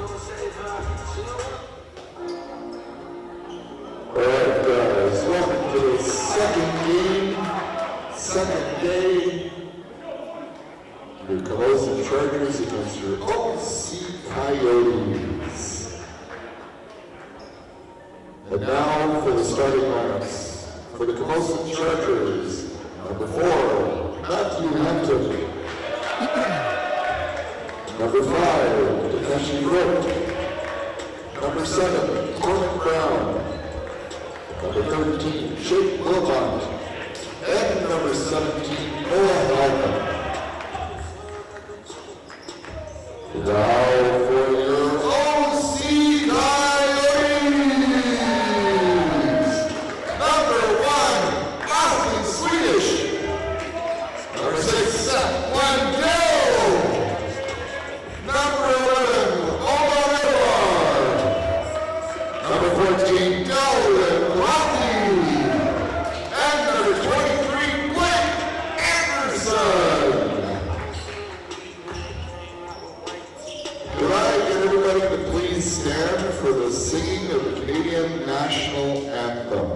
Alright guys, welcome to the second game, second day. Your Camosun Chargers against your OC Coyotes. And now for the starting lineups. For the Camosun Chargers, number 4, Matthew Hampton. Number 5, Takeshi Rook. Number 7, Corbin Brown. Number 13, Shake Wilmot. And number 17, Noah Halman. Now for your OC Coyotes. Number 1, Austin Swedish. Number 6, Seth Wendell. Number 11, Omar Edward. Number 14, Delvin Rocky. And number 23, Blake Anderson. Could I get everybody to please stand for the singing of the Canadian National Anthem?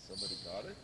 Somebody got it?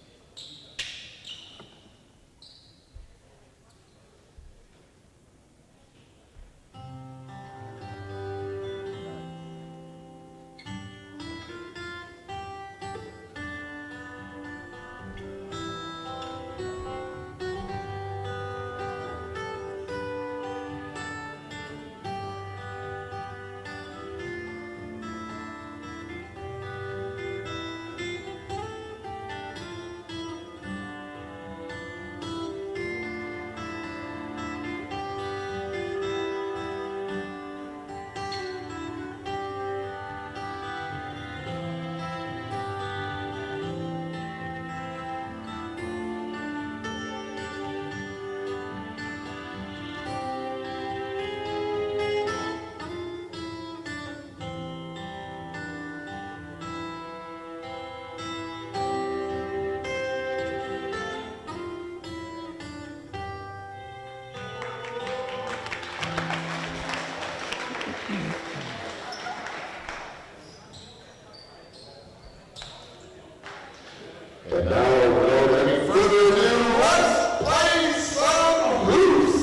And now, without any further ado, let's play some hoops.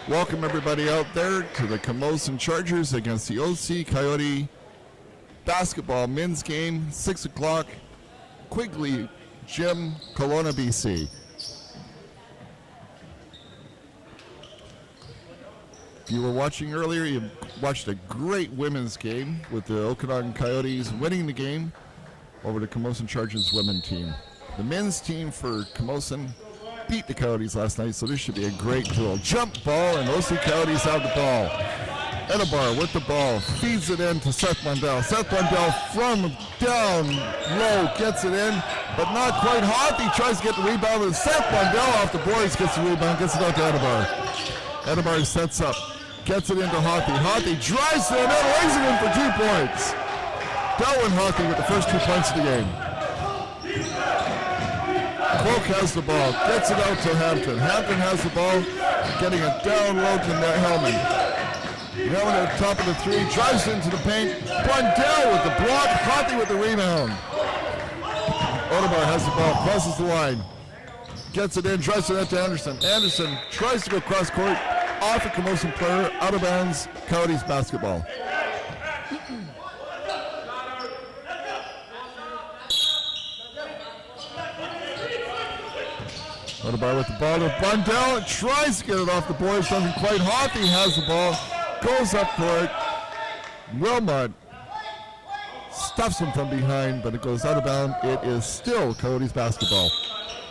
Welcome everybody out there to the Camosun Chargers against the OC Coyote basketball men's game, 6 o'clock, Quigley Gym, Kelowna, BC. If you were watching earlier, you watched a great women's game with the Okanagan Coyotes winning the game over the Camosun Chargers women team. The men's team for Camosun beat the Coyotes last night, so this should be a great duel. Jump ball, and OC Coyotes have the ball. Edebar with the ball, feeds it in to Seth Wendell. Seth Wendell from down low gets it in, but not quite hot. He tries to get the rebound, and Seth Wendell off the boards gets the rebound, gets it out to Edebar. Edebar sets up, gets it into Hockey. Hockey drives to the net, lays it in for 2 points. Delwyn Hockey with the first 2 points of the game. Cloak has the ball, gets it out to Hampton. Hampton has the ball, getting it down low to Hellman. Hellman at the top of the 3, drives into the paint. Blundell with the block, Hockey with the rebound. Odebar has the ball, crosses the line. Gets it in, drives it out to Anderson. Anderson tries to go cross court, off a Camosun player, out of bounds, Coyotes basketball. Odebar with the ball to Blundell, tries to get it off the boards, doesn't quite. Hockey has the ball, goes up for it. Wilmot stuffs him from behind, but it goes out of bounds. It is still Coyotes basketball.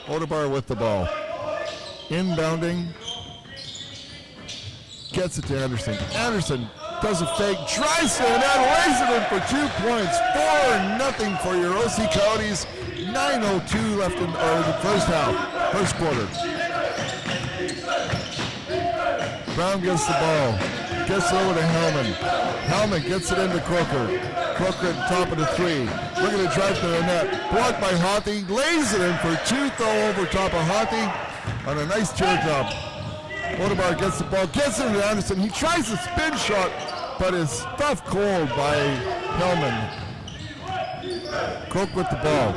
Odebar with the ball. Inbounding. Gets it to Anderson. Anderson does a fake, drives it, and lays it in for 2 points. 4-0 for your OC Coyotes. 9:02 left in the first half, first quarter. Brown gets the ball. Gets it over to Hellman. Hellman gets it into Croker. Croker at the top of the 3. Looking to drive to the net. Blocked by Hothy. Lays it in for two, though, over top of Hothy on a nice teardrop. Odebar gets the ball, gets it to Anderson. He tries a spin shot, but is stuffed cold by Hellman. Croak with the ball.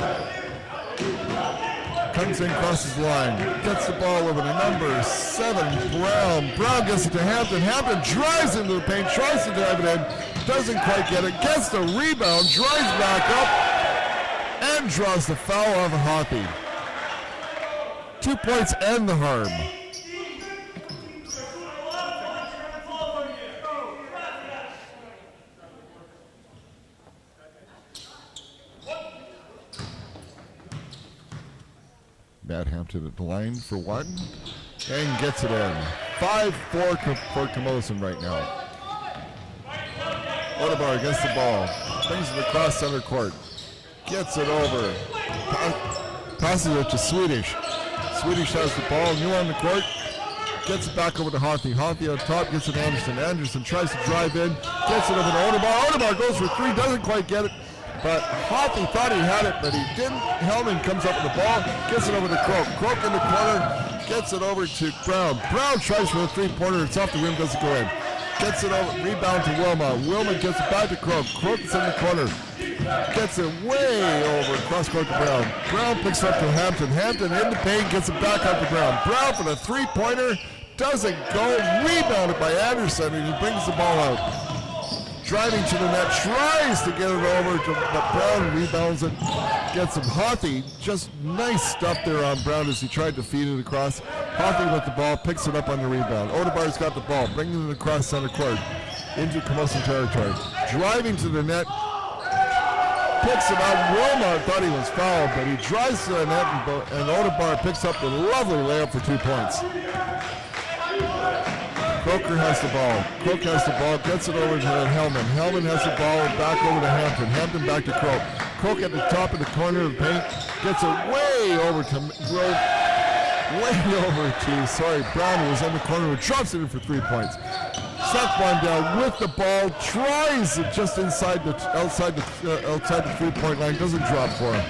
Comes in, crosses the line. Gets the ball over to number 7, Brown. Brown gets it to Hampton. Hampton drives into the paint, tries to drive it in. Doesn't quite get it. Gets the rebound, drives back up, and draws the foul off of Hothy. 2 points and the harm. Matt Hampton at the line for one, and gets it in. 5-4 for Camosun right now. Odebar gets the ball, brings it across center court, gets it over, passes it to Swedish. Swedish has the ball, new on the court, gets it back over to Hothy. Hothy on top, gets it to Anderson. Anderson tries to drive in, gets it over to Odebar. Odebar goes for three, doesn't quite get it. But Hothy thought he had it, but he didn't. Hellman comes up with the ball, gets it over to Croak. Croak in the corner, gets it over to Brown. Brown tries for the three-pointer. It's off the rim, doesn't go in. Gets it over, rebound to Wilma. Wilma gets it back to Croak. Croak is in the corner. Gets it way over, cross court to Brown. Brown picks it up to Hampton. Hampton in the paint, gets it back up to Brown. Brown for the three-pointer, doesn't go. Rebounded by Anderson, and he brings the ball out. Driving to the net, tries to get it over, but Brown rebounds it, gets him. Hothy, just nice stuff there on Brown as he tried to feed it across. Hothy with the ball, picks it up on the rebound. Odebar's got the ball, bringing it across center court into Camosun territory. Driving to the net, picks it up. Wilmot thought he was fouled, but he drives to the net, and Odebar picks up the lovely layup for 2 points. Croker has the ball. Croak has the ball, gets it over to Hellman. Hellman has the ball, back over to Hampton. Hampton back to Croak. Croak at the top of the corner of the paint, gets it way over to Brown, who was on the corner, who drops it in for 3 points. Seth one down with the ball, tries it just outside the three-point line, doesn't drop for him.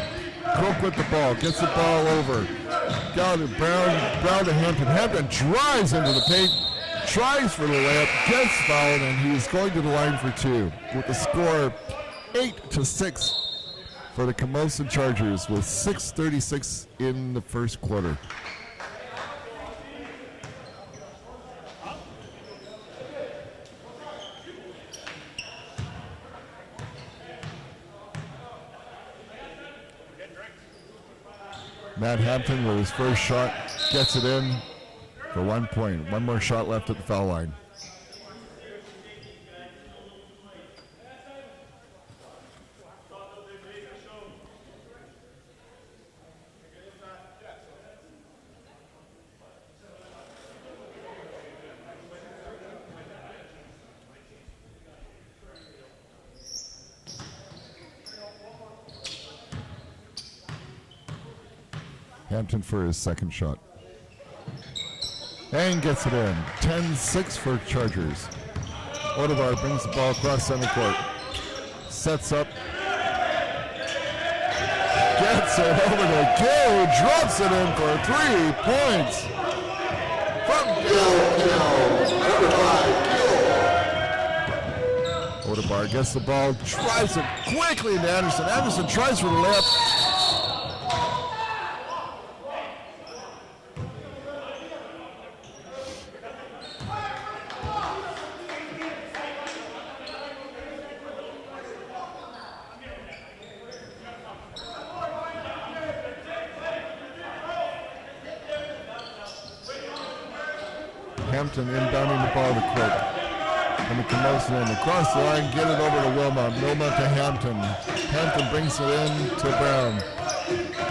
Croak with the ball, gets the ball over. Down to Brown to Hampton. Hampton drives into the paint, tries for the layup, gets fouled, and he's going to the line for two with the score 8-6 for the Camosun Chargers with 6:36 in the first quarter. Matt Hampton with his first shot gets it in for 1 point. One more shot left at the foul line. Hampton for his second shot. And gets it in. 10-6 for Chargers. Odebar brings the ball across center court. Sets up. Gets it over to Gill, who drops it in for 3 points. From Gill. Number 5, Gill. Odebar gets the ball, drives it quickly into Anderson. Anderson tries for the layup. Hampton inbounding the ball to Croak. And the Camosun end. Across the line, get it over to Wilmot. Wilmot to Hampton. Hampton brings it in to Brown.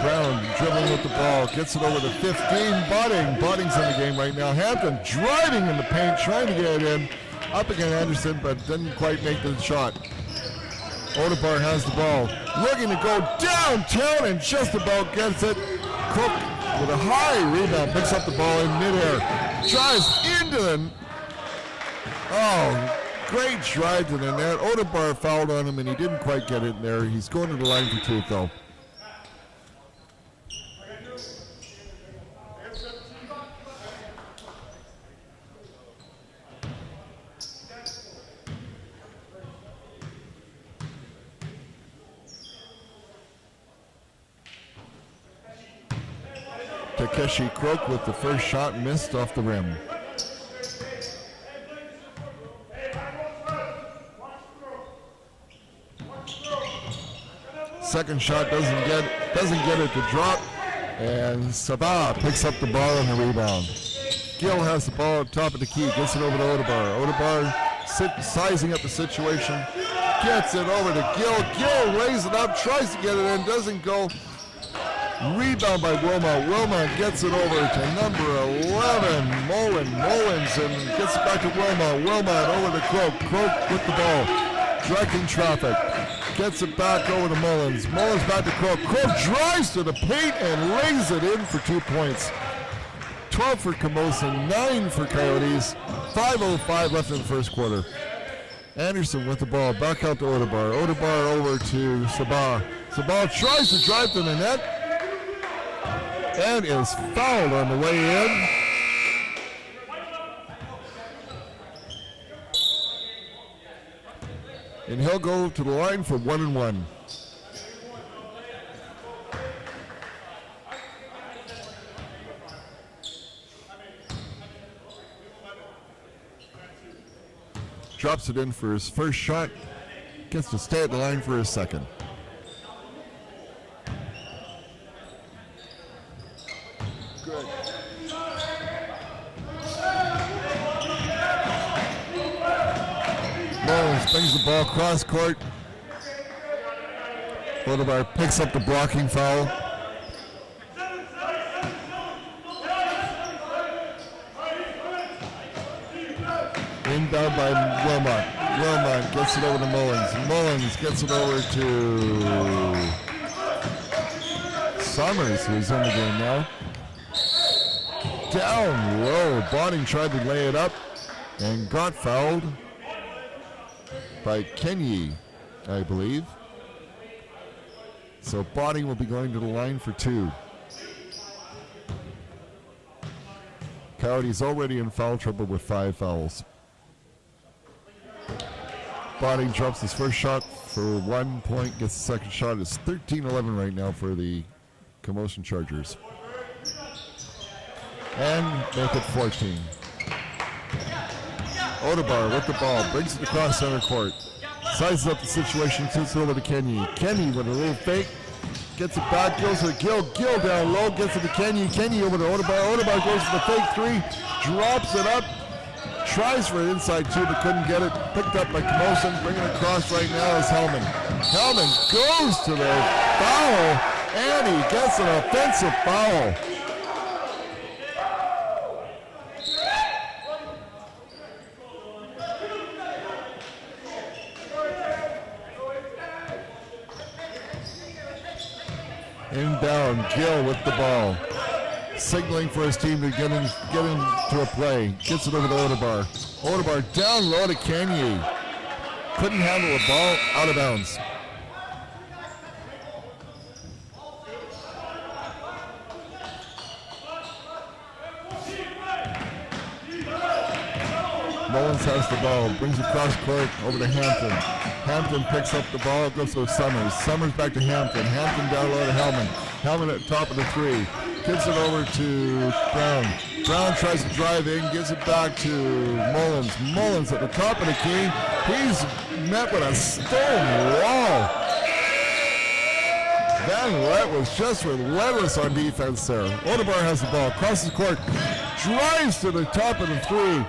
Brown dribbling with the ball. Gets it over to 15. Botting's in the game right now. Hampton driving in the paint, trying to get it in. Up against Anderson, but didn't quite make the shot. Odebar has the ball. Looking to go downtown and just about gets it. Cook with a high rebound, picks up the ball in midair. Drives into the... Great drive to the net. Odebar fouled on him, and he didn't quite get it in there. He's going to the line for two, though. Takeshi Croak with the first shot missed off the rim. Second shot doesn't get it to drop, and Sabah picks up the ball on the rebound. Gill has the ball at top of the key, gets it over to Odebar. Odebar sizing up the situation, gets it over to Gill. Gill lays it up, tries to get it in, doesn't go. Rebound by Wilmot. Wilmot gets it over to number 11, Mullins, and gets it back to Wilmot. Wilmot over to Croak. Croak with the ball, directing traffic. Gets it back over to Mullins. Mullins back to Croak. Croak drives to the paint and lays it in for 2 points. 12 for Camosun, 9 for Coyotes. 5:05 left in the first quarter. Anderson with the ball, back out to Odebar. Odebar over to Sabah. Sabah tries to drive to the net and is fouled on the way in. And he'll go to the line for 1-1. Drops it in for his first shot. Gets to stay at the line for his second. Good. Mullins brings the ball cross court. Odebar picks up the blocking foul. Inbound by Wilmot. Wilmot gets it over to Mullins. Mullins gets it over to Summers, who's in the game now. Down low. Bonning tried to lay it up and got fouled by Kenyi, I believe. So Bonning will be going to the line for 2. Coyotes already in foul trouble with 5 fouls. Bonning drops his first shot for 1 point, gets the second shot. It's 13-11 right now for the Camosun Chargers. And make it 14. Odebar with the ball, brings it across center court. Sizes up the situation, shoots it over to Kenyi. Kenyi with a little fake, gets it back, goes to Gill. Gill down low, gets it to Kenyi. Kenyi over to Odebar. Odebar goes for the fake 3, drops it up, tries for an inside 2, but couldn't get it. Picked up by Camosun, bringing it across right now is Hellman. Hellman goes to the foul, and he gets an offensive foul. Inbound, Gill with the ball. Signaling for his team to get into a play. Gets it over to Odebar. Odebar down low to Kenyi. Couldn't handle the ball, out of bounds. Mullins has the ball, brings it across court over to Hampton. Hampton picks up the ball, goes to Summers. Summers back to Hampton. Hampton down low to Hellman. Hellman at the top of the 3. Gives it over to Brown. Brown tries to drive in, gives it back to Mullins. Mullins at the top of the key. He's met with a stone wall. Van Lett was just relentless on defense there. Odebar has the ball, crosses the court, drives to the top of the 3,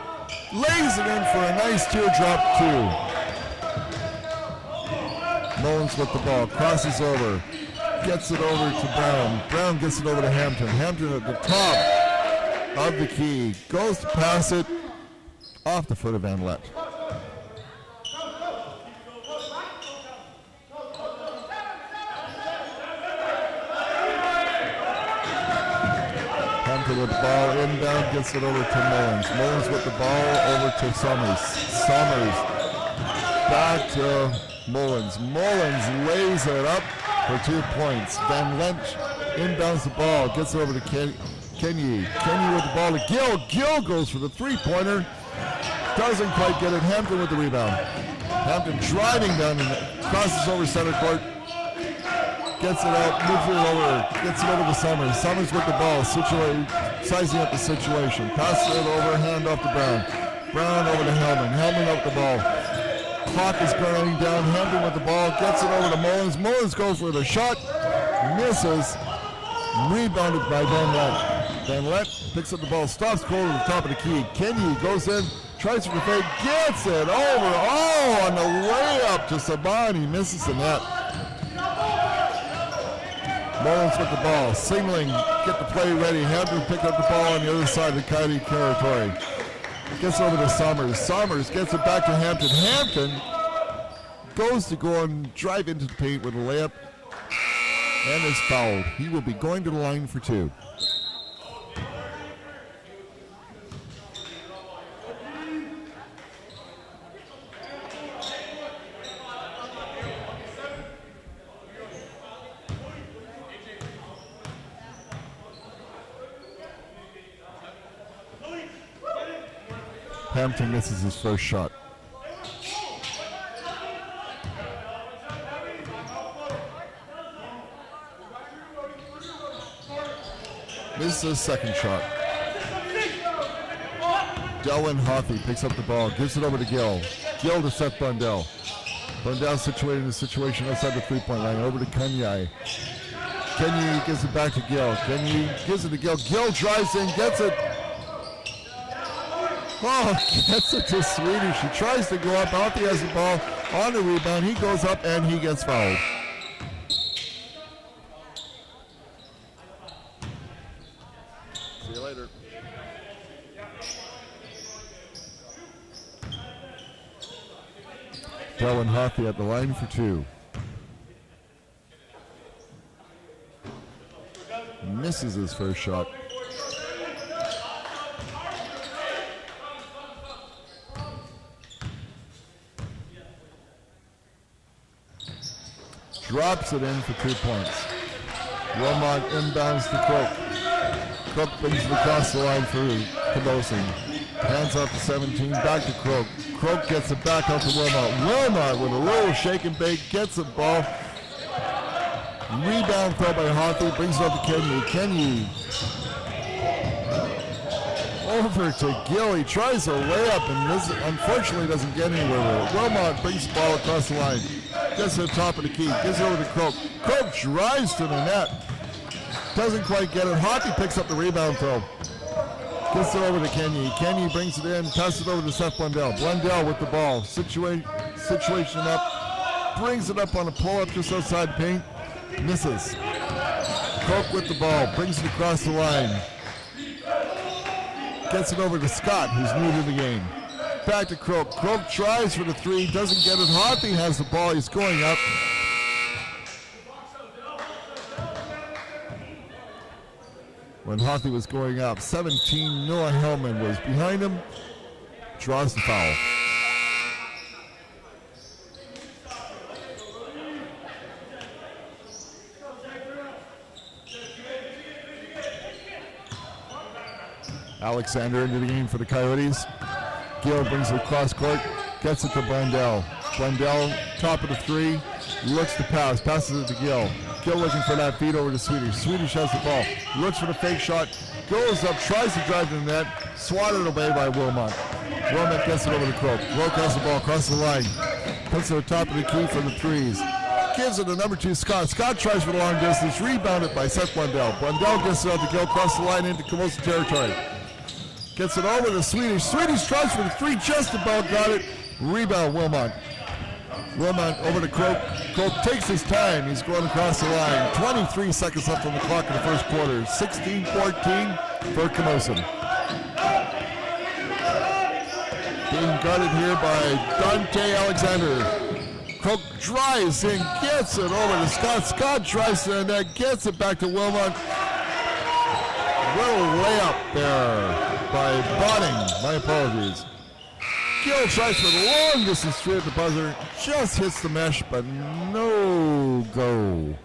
lays it in for a nice teardrop 2. Mullins with the ball, crosses over, gets it over to Brown. Brown gets it over to Hampton. Hampton at the top of the key, goes to pass it off the foot of Van Lett. Hampton with the ball, inbound, gets it over to Mullins. Mullins with the ball over to Summers. Summers back to Mullins. Mullins lays it up for 2 points. Van Lent inbounds the ball, gets it over to Kenny. Kenny with the ball to Gill. Gill goes for the three-pointer. Doesn't quite get it. Hampton with the rebound. Hampton driving down and crosses over center court. Gets it out, moves it over, gets it over to Summers. Summers with the ball, sizing up the situation. Passes it over, hand off to Brown. Brown over to Hellman. Hellman up the ball. Clock is burning down. Hampton with the ball, gets it over to Mullins. Mullins goes for the shot, misses. Rebounded by Van Lent. Van Lent picks up the ball, stops cold at the top of the key. Kenny goes in, tries for the fake, gets it over. Oh, on the way up to Saban, he misses the net. Mullins with the ball, signaling, get the play ready. Hampton picked up the ball on the other side of the Coyote territory. Gets over to Summers. Summers gets it back to Hampton. Hampton goes to go and drive into the paint with a layup and is fouled. He will be going to the line for two. Hampton misses his first shot. Misses his second shot. Delwyn Hoffey picks up the ball, gives it over to Gill. Gill to Seth Blundell. Blundell situated in the situation outside the three-point line, over to Kenyai. Kenyai gives it back to Gill. Kenyai gives it to Gill. Gill drives in, gets it. Oh, gets it to Swedish. He tries to go up. Hoffey has the ball on the rebound. He goes up and he gets fouled. See you later. Delwyn Hoffey at the line for two. Misses his first shot. Drops it in for 2 points. Wilmot inbounds to Crook. Crook brings it across the line for Camosun. Hands off to 17, back to Crook. Crook gets it back out to Wilmot. Wilmot with a little shake and bake, gets the ball. Rebound throw by Hoffey, brings it up to Kenny. Kenny over to Gill. He tries a layup and this unfortunately doesn't get anywhere with it. Wilmot brings the ball across the line. Gets to the top of the key, gives it over to Croak. Croak drives to the net. Doesn't quite get it. Hockey picks up the rebound throw. Gets it over to Kenny. Kenny brings it in, passes it over to Seth Blundell. Blundell with the ball. Situation up. Brings it up on a pull-up just outside paint. Misses. Croak with the ball. Brings it across the line. Gets it over to Scott, who's new to the game. Back to Croak. Croak tries for the three, doesn't get it. Hoffey has the ball, he's going up. When Hoffey was going up, 17, Noah Hellman was behind him. Draws the foul. Alexander into the game for the Coyotes. Gill brings it across court, gets it to Blundell. Blundell, top of the three, looks to pass, passes it to Gill. Gill looking for that feed over to Swedish. Swedish has the ball, looks for the fake shot, goes up, tries to drive to the net, swatted away by Wilmot. Wilmot gets it over to Croak. Croak has the ball across the line, puts it at the top of the key for the threes. Gives it to number 2, Scott. Scott tries for the long distance, rebounded by Seth Blundell. Blundell gets it out to Gill, across the line into Camosun territory. Gets it over to Swedish. Swedish tries for the three, just about got it. Rebound, Wilmot. Wilmot over to Croak. Croak takes his time. He's going across the line. 23 seconds left on the clock in the first quarter. 16-14 for Camosun. Being guarded here by Dante Alexander. Croak drives in, gets it over to Scott. Scott drives to the net, gets it back to Wilmot. Little layup there by Bonning. My apologies. Gill tries for the long distance three at the buzzer. Just hits the mesh, but no go.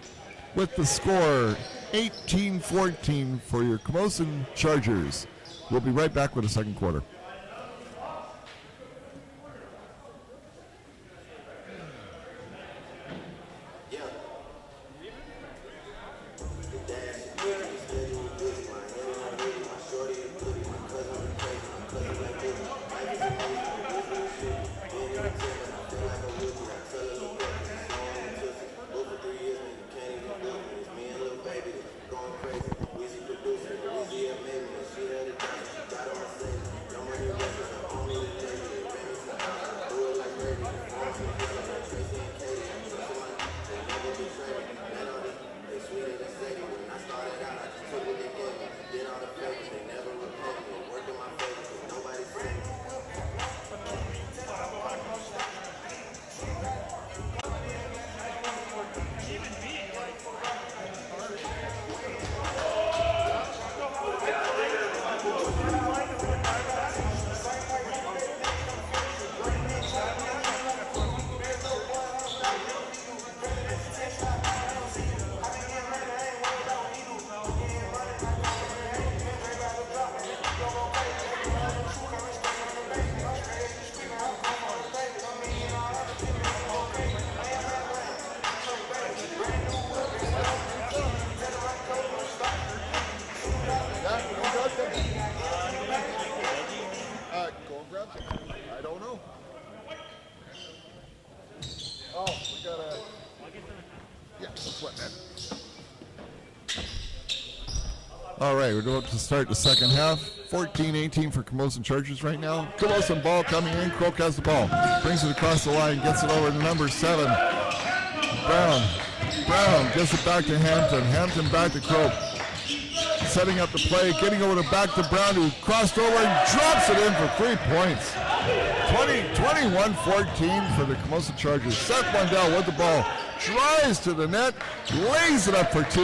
With the score 18-14 for your Camosun Chargers. We'll be right back with the second quarter. I don't know. Oh, we got a... Yeah, that's what that. All right, we're going to start the second half. 14-18 for Camosun Chargers right now. Camosun ball coming in. Croak has the ball. Brings it across the line. Gets it over to number 7. Brown gets it back to Hampton. Hampton back to Croak. Setting up the play. Getting over to back to Brown, who crossed over and drops it in for 3 points. 21-14 for the Camosun Chargers. Seth Blundell with the ball. Drives to the net. Lays it up for 2.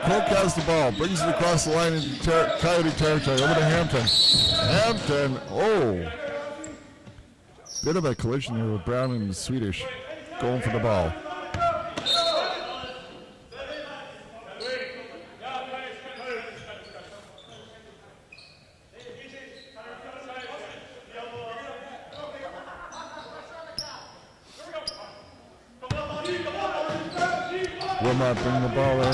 Croak has the ball, brings it across the line into Coyote territory, over to Hampton. Bit of a collision here with Brown and the Swedish going for the ball. Wilmot bring the ball in.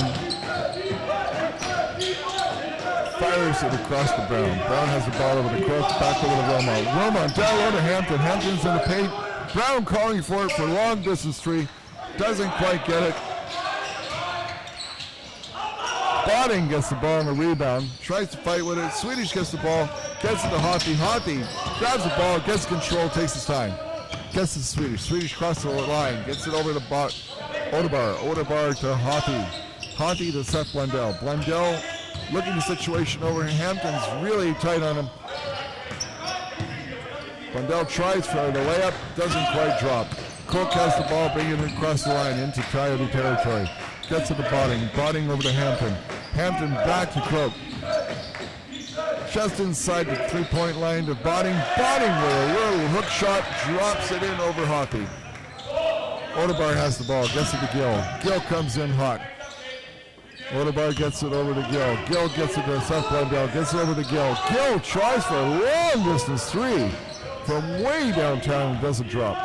Fires it across to Brown. Brown has the ball over to Croak, back over to Wilmot. Wilmot down low to Hampton. Hampton's in the paint. Brown calling for it for long distance three. Doesn't quite get it. Botting gets the ball on the rebound. Tries to fight with it. Swedish gets the ball. Gets it to Hothi. Hothi grabs the ball, gets control, takes his time. Gets it to Swedish. Swedish crosses the line. Gets it over to Odebar. Odebar to Hothi. Hothi to Seth Blundell. Blundell looking the situation over. Hampton's really tight on him. Blundell tries for the layup, doesn't quite drop. Croak has the ball, bringing it across the line into Coyote territory. Gets to the Botting. Botting over to Hampton. Hampton back to Croak. Just inside the three-point line to Botting. Botting with a little hook shot, drops it in over Hothi. Odebar has the ball, gets it to Gill. Gill comes in hot. Odebar gets it over to Gill. Gill gets it to Seth Blundell, gets it over to Gill. Gill tries for a long distance three from way downtown and doesn't drop.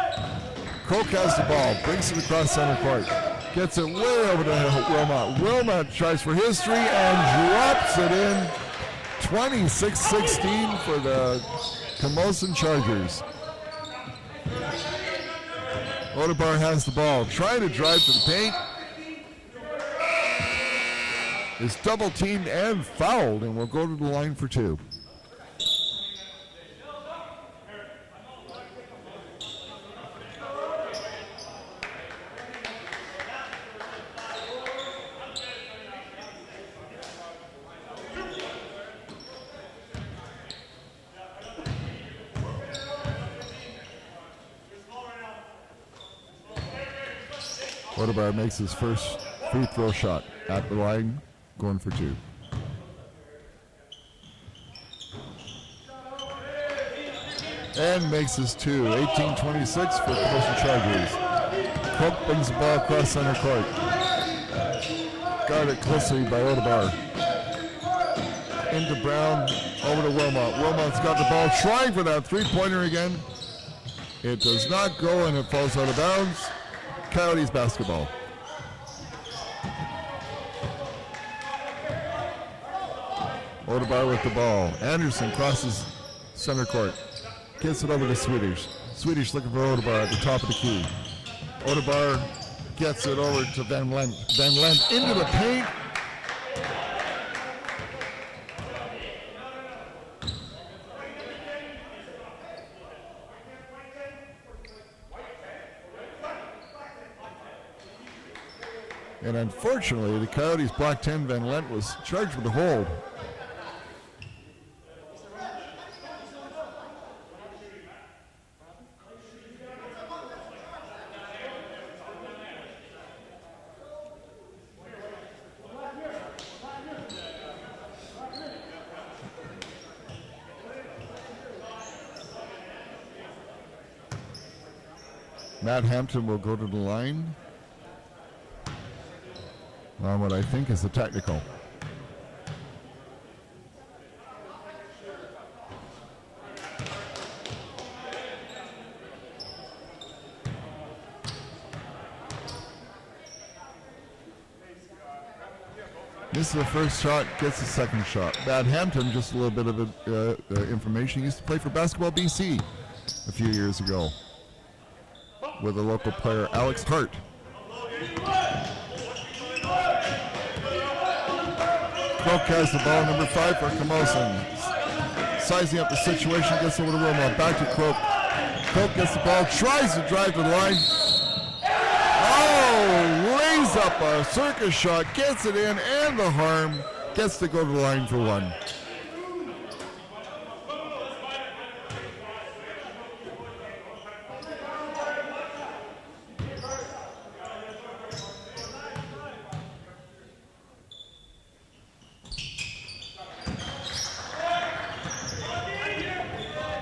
Croak has the ball, brings it across center court. Gets it way over to Wilmot. Wilmot tries for his three and drops it in. 26-16 for the Camosun Chargers. Odebar has the ball, trying to drive to the paint. Is double teamed and fouled, and will go to the line for two. Odebar makes his first free throw shot at the line, going for two. and makes his two. 18-26 for Camosun Chargers. Cook brings the ball across center court. Guarded closely by Odebar. Into Brown, over to Wilmot. Wilmot's got the ball, trying for that three-pointer again. It does not go, and it falls out of bounds. Coyotes basketball. Odebar with the ball. Anderson crosses center court. Gets it over to Swedish. Swedish looking for Odebar at the top of the key. Odebar gets it over to Van Lent. Van Lent into the paint. And unfortunately, the Coyotes block 10. Van Lent was charged with a hold. Matt Hampton will go to the line on what I think is a technical. Misses the first shot, gets the second shot. Matt Hampton, just a little bit of information. He used to play for Basketball BC a few years ago with a local player, Alex Hart. Croak has the ball, number 5 for Camosun. Sizing up the situation, gets over to Wilmot, back to Croak. Croak gets the ball, tries to drive to the line. Oh, lays up a circus shot, gets it in, and the harm, gets to go to the line for one.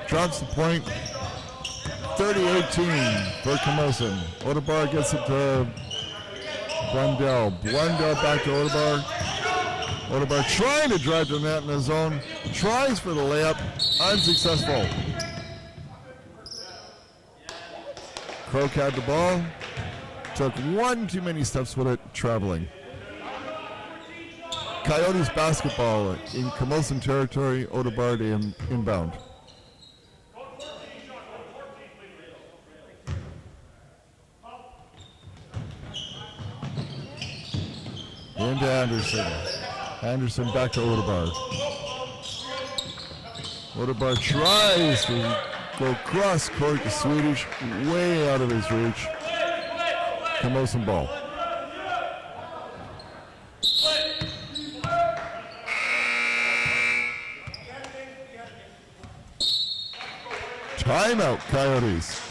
Drops the point, 30-18 for Camosun. Odebar gets it to Blundell. Blundell back to Odebar. Odebar trying to drive the net in the zone. Tries for the layup, unsuccessful. Croak had the ball. Took one too many steps with it, traveling. Coyotes basketball in Camosun territory. Odebar to inbound. Into Anderson. Anderson back to Odebar. Odebar tries to go cross court to Swedish, way out of his reach. Camosun ball. Timeout, Coyotes.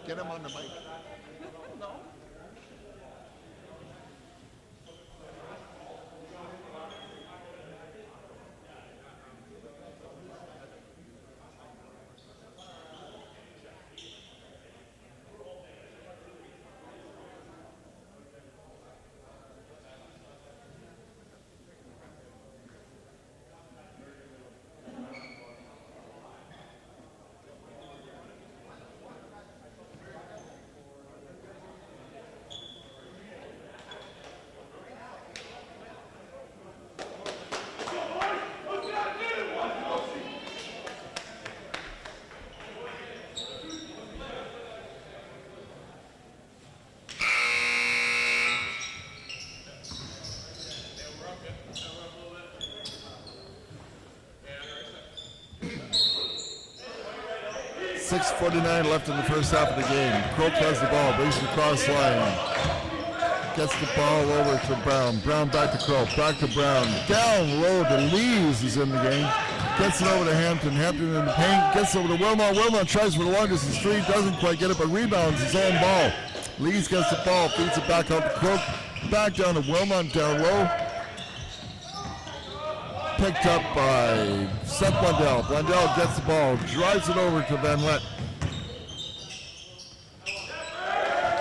Get him on the mic. .49 left in the first half of the game. Croak has the ball, brings the cross line. Gets the ball over to Brown. Brown back to Croak, back to Brown. Down low to Lees is in the game. Gets it over to Hampton. Hampton in the paint. Gets over to Wilmot. Wilmot tries for the long distance three. Doesn't quite get it, but rebounds his own ball. Lees gets the ball. Feeds it back out to Crook. Back down to Wilmot down low. Picked up by Seth Blundell. Blundell gets the ball. Drives it over to Van Lett.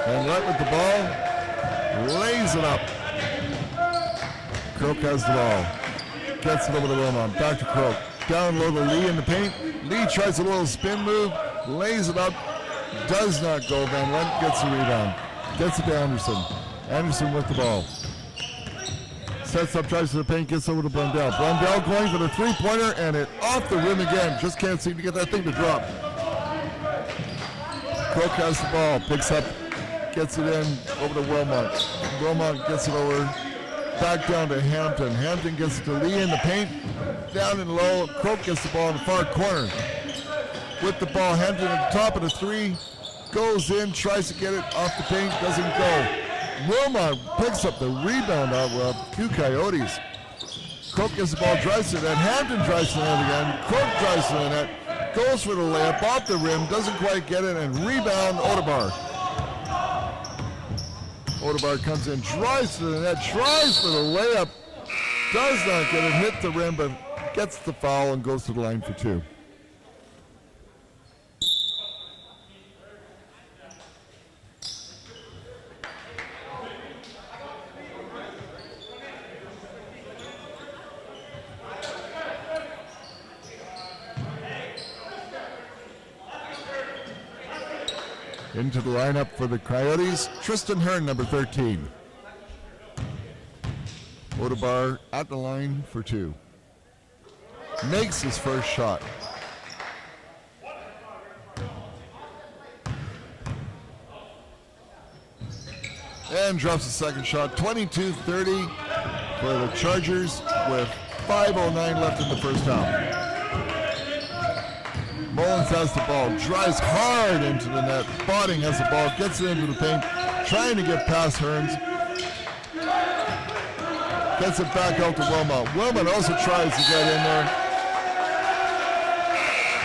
Van Lett with the ball. Lays it up. Crook has the ball. Gets it over to Wilmot. Back to Crook. Down low to Lee in the paint. Lee tries a little spin move. Lays it up. Does not go. Van Lent gets the rebound. Gets it to Anderson. Anderson with the ball. Sets up, drives to the paint, gets over to Blundell. Blundell going for the three-pointer, and it off the rim again. Just can't seem to get that thing to drop. Crook has the ball. Picks up. Gets it in over to Wilmot. Wilmot gets it over. Back down to Hampton. Hampton gets it to Lee in the paint. Down and low. Croak gets the ball in the far corner. With the ball, Hampton at the top of the three. Goes in, tries to get it off the paint, doesn't go. Wilmot picks up the rebound out of two Coyotes. Croak gets the ball, drives to the net. Hampton drives to the net again. Croak drives to the net. Goes for the layup, off the rim, doesn't quite get it, and rebound Odebar. Odebar comes in, drives to the net, tries for the layup, does not get it, hit the rim, but gets the foul and goes to the line for two. Into the lineup for the Coyotes, Tristan Hearn, number 13. Odebar at the line for two. Makes his first shot. And drops the second shot. 22-30 for the Chargers with 5:09 left in the first half. Mullins has the ball, drives hard into the net. Botting has the ball, gets it into the paint, trying to get past Hearns. Gets it back out to Wilmot. Wilmot also tries to get in there.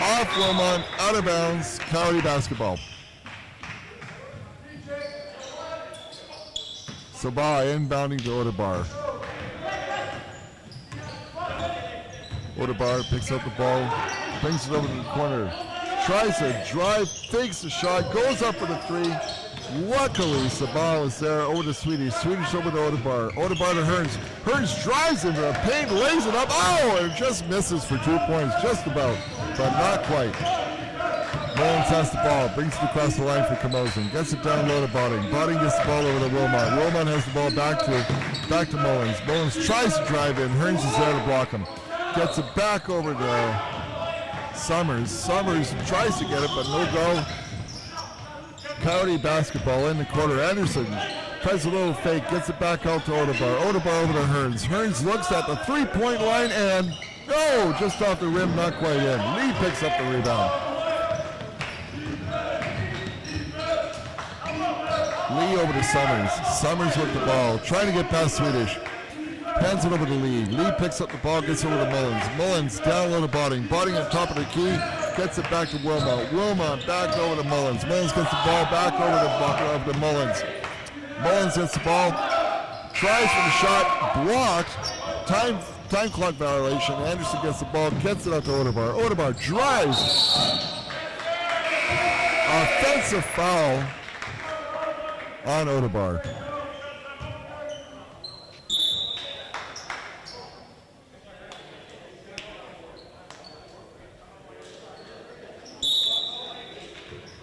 Off Wilmot, out of bounds, Coyote basketball. Sabah inbounding to Odebar. Odebar picks up the ball, brings it over to the corner, tries to drive, fakes the shot, goes up for the three. Luckily, Sabah was there over to Swedish. Swedish over to Odebar. Odebar to Hearns. Hearns drives into the paint, lays it up. Oh, and just misses for 2 points, just about, but not quite. Mullins has the ball, brings it across the line for Camosun. Gets it down low to Botting. Botting gets the ball over to Wilmot. Wilmot has the ball back to Mullins. Mullins tries to drive in. Hearns is there to block him. Gets it back over to Summers. Summers tries to get it, but no go. Coyote basketball in the corner. Anderson tries a little fake, gets it back out to Odebar. Odebar over to Hearns. Hearns looks at the three-point line and no, just off the rim, not quite in. Lee picks up the rebound. Lee over to Summers. Summers with the ball, trying to get past Swedish. Hands it over to Lee. Lee picks up the ball, gets over to Mullins. Mullins down low to Botting. Botting on top of the key, gets it back to Wilmot. Wilmot back over to Mullins. Mullins gets the ball back over to Mullins. Mullins gets the ball, tries for the shot, blocked. Time clock violation. Anderson gets the ball, gets it out to Odebar. Odebar drives. Offensive foul on Odebar.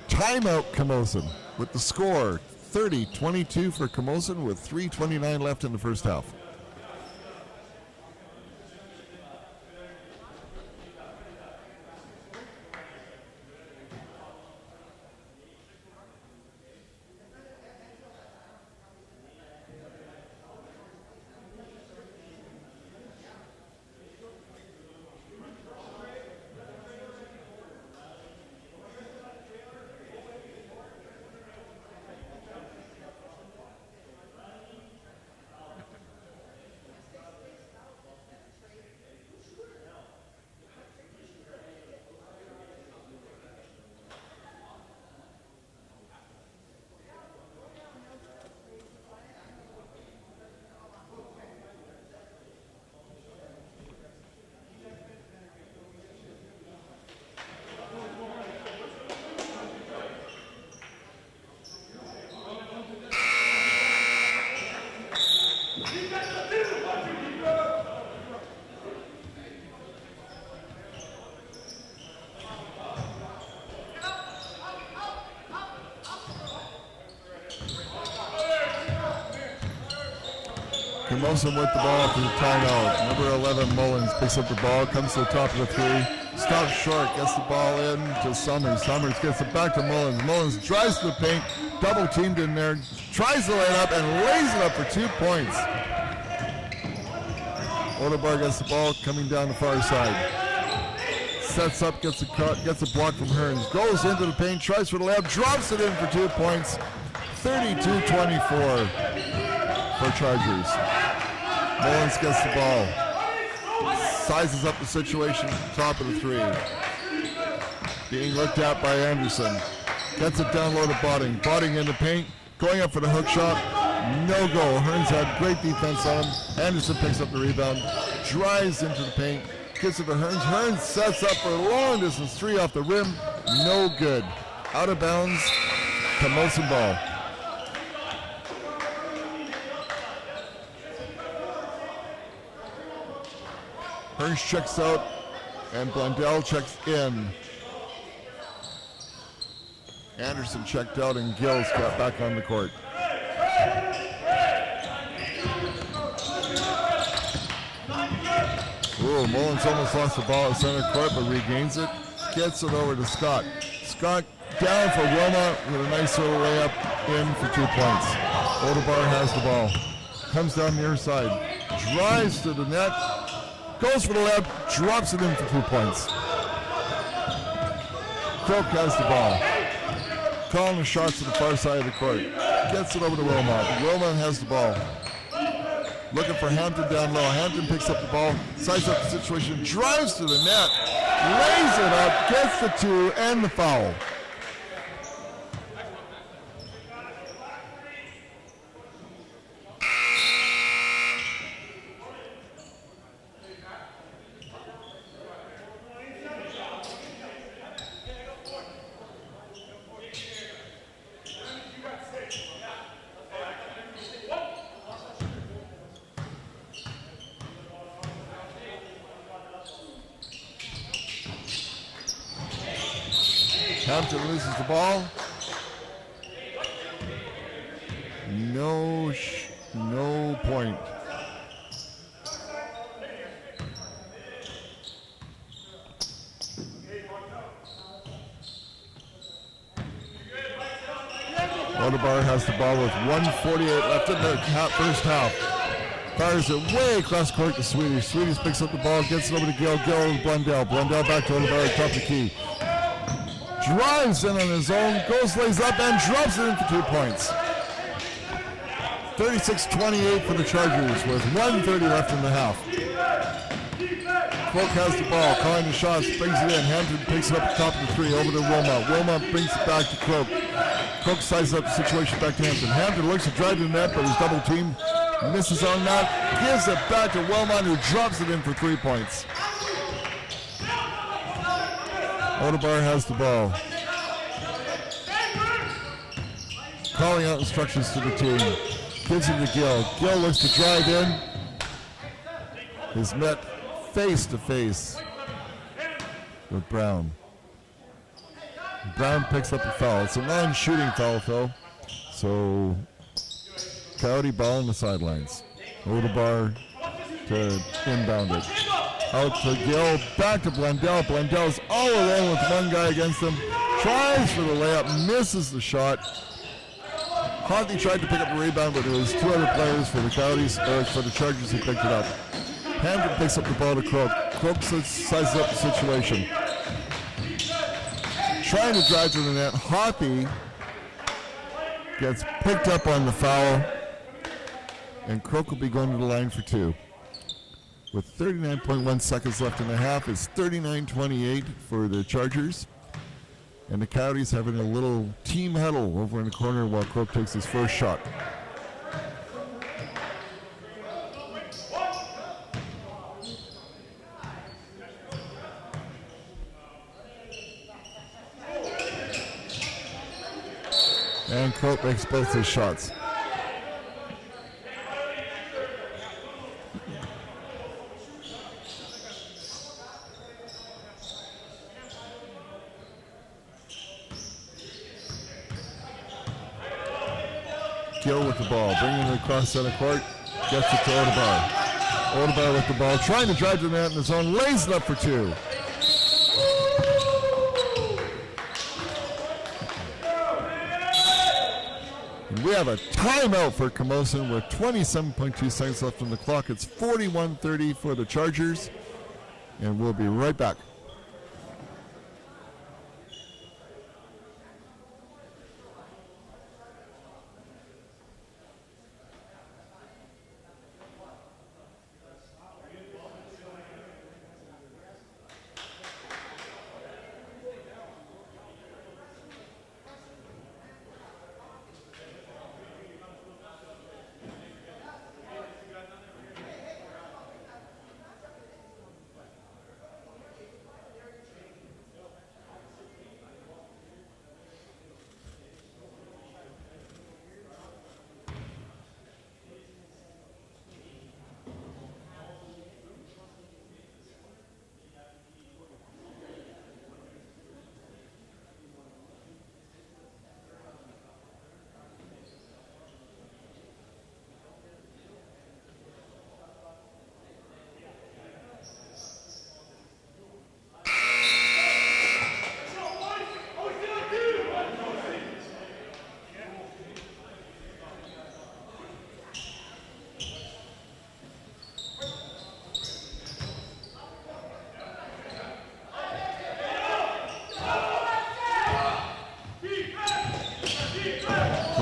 Timeout Camosun with the score 30-22 for Camosun with 3:29 left in the first half. Camosun with the ball after the timeout. Number 11, Mullins, picks up the ball, comes to the top of the three, stops short, gets the ball in to Summers. Summers gets it back to Mullins. Mullins drives to the paint, double teamed in there, tries to lay it up, and lays it up for 2 points. Odebar gets the ball coming down the far side. Sets up, gets a cut, gets a block from Hearns, goes into the paint, tries for the layup, drops it in for 2 points. 32-24 for Chargers. Mullins gets the ball, sizes up the situation, top of the three. Being looked at by Anderson. Gets it down low to Botting. Botting in the paint, going up for the hook shot. No go. Hearns had great defense on him. Anderson picks up the rebound, drives into the paint, gets it to Hearns. Hearns sets up for a long distance three off the rim. No good. Out of bounds. Camosun ball. Hearns checks out, and Blundell checks in. Anderson checked out, and Gills got back on the court. Ooh, Mullins almost lost the ball at center court, but regains it. Gets it over to Scott. Scott down for Wilma with a nice little layup in for 2 points. Odebar has the ball. Comes down near side. Drives to the net. Goes for the layup, drops it in for 2 points. Croak has the ball. Calling the shots to the far side of the court. Gets it over to Wilmot. Wilmot has the ball. Looking for Hampton down low. Hampton picks up the ball, sizes up the situation, drives to the net, lays it up, gets the two and the foul. Hampton loses the ball. No point. Odebar has the ball with 1:48 left in the first half. Fires it way across court to Swedish. Swedish picks up the ball, gets it over to Gill. Gill to Blundell. Blundell back to Odebar at top of the key. Drives in on his own, goes, lays up, and drops it in for 2 points. 36-28 for the Chargers with 1:30 left in the half. Croak has the ball, calling the shots, brings it in. Hampton picks it up at the top of the three, over to Wilmot. Wilmot brings it back to Croak. Croak sizes up the situation back to Hampton. Hampton looks to drive to the net, but his double team misses on that. Gives it back to Wilmot, who drops it in for 3 points. Odebar has the ball. Calling out instructions to the team. Gives it to Gill. Gill looks to drive in. Is met face to face with Brown. Brown picks up the foul. It's a non-shooting foul, Phil. So, Coyote ball on the sidelines. Odebar to inbound it. Out to Gill, back to Blundell. Blundell's all alone with one guy against him. Tries for the layup, misses the shot. Honky tried to pick up the rebound, but it was two other players for the Coyotes, or for the Chargers who picked it up. Hampton picks up the ball to Croak. Croak sizes up the situation. Trying to drive to the net. Hoppy gets picked up on the foul, and Croak will be going to the line for two. With 39.1 seconds left in the half, it's 39-28 for the Chargers. And the Coyotes having a little team huddle over in the corner while Croak takes his first shot. And Croak makes both his shots. Gill with the ball, bringing it across center court. Gets it to Odebar. Odebar with the ball, trying to drive to the net in his own, lays it up for two. And we have a timeout for Camosun with 27.2 seconds left on the clock. It's 41-30 for the Chargers, and we'll be right back.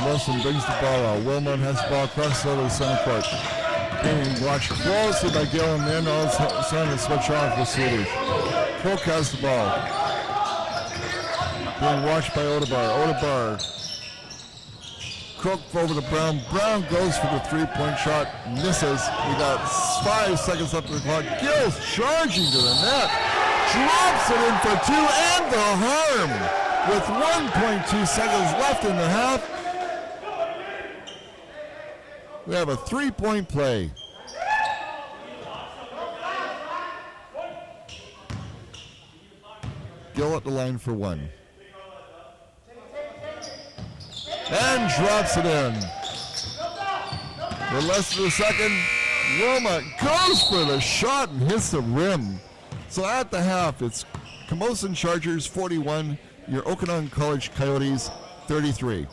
Camosun brings the ball out. Wilmot has the ball across the other center court. Being watched closely by Gill, and then all of a sudden it's switch off with Swedish. Polk has the ball. Being watched by Odebar. Odebar. Crook over to Brown. Brown goes for the three-point shot. Misses. We got 5 seconds left on the clock. Gill's charging to the net. Drops it in for two and the harm. With 1.2 seconds left in the half. We have a three-point play. Gill at the line for one. And drops it in. For less than a second, Wilmot goes for the shot and hits the rim. So at the half, it's Camosun Chargers 41, your Okanagan College Coyotes 33.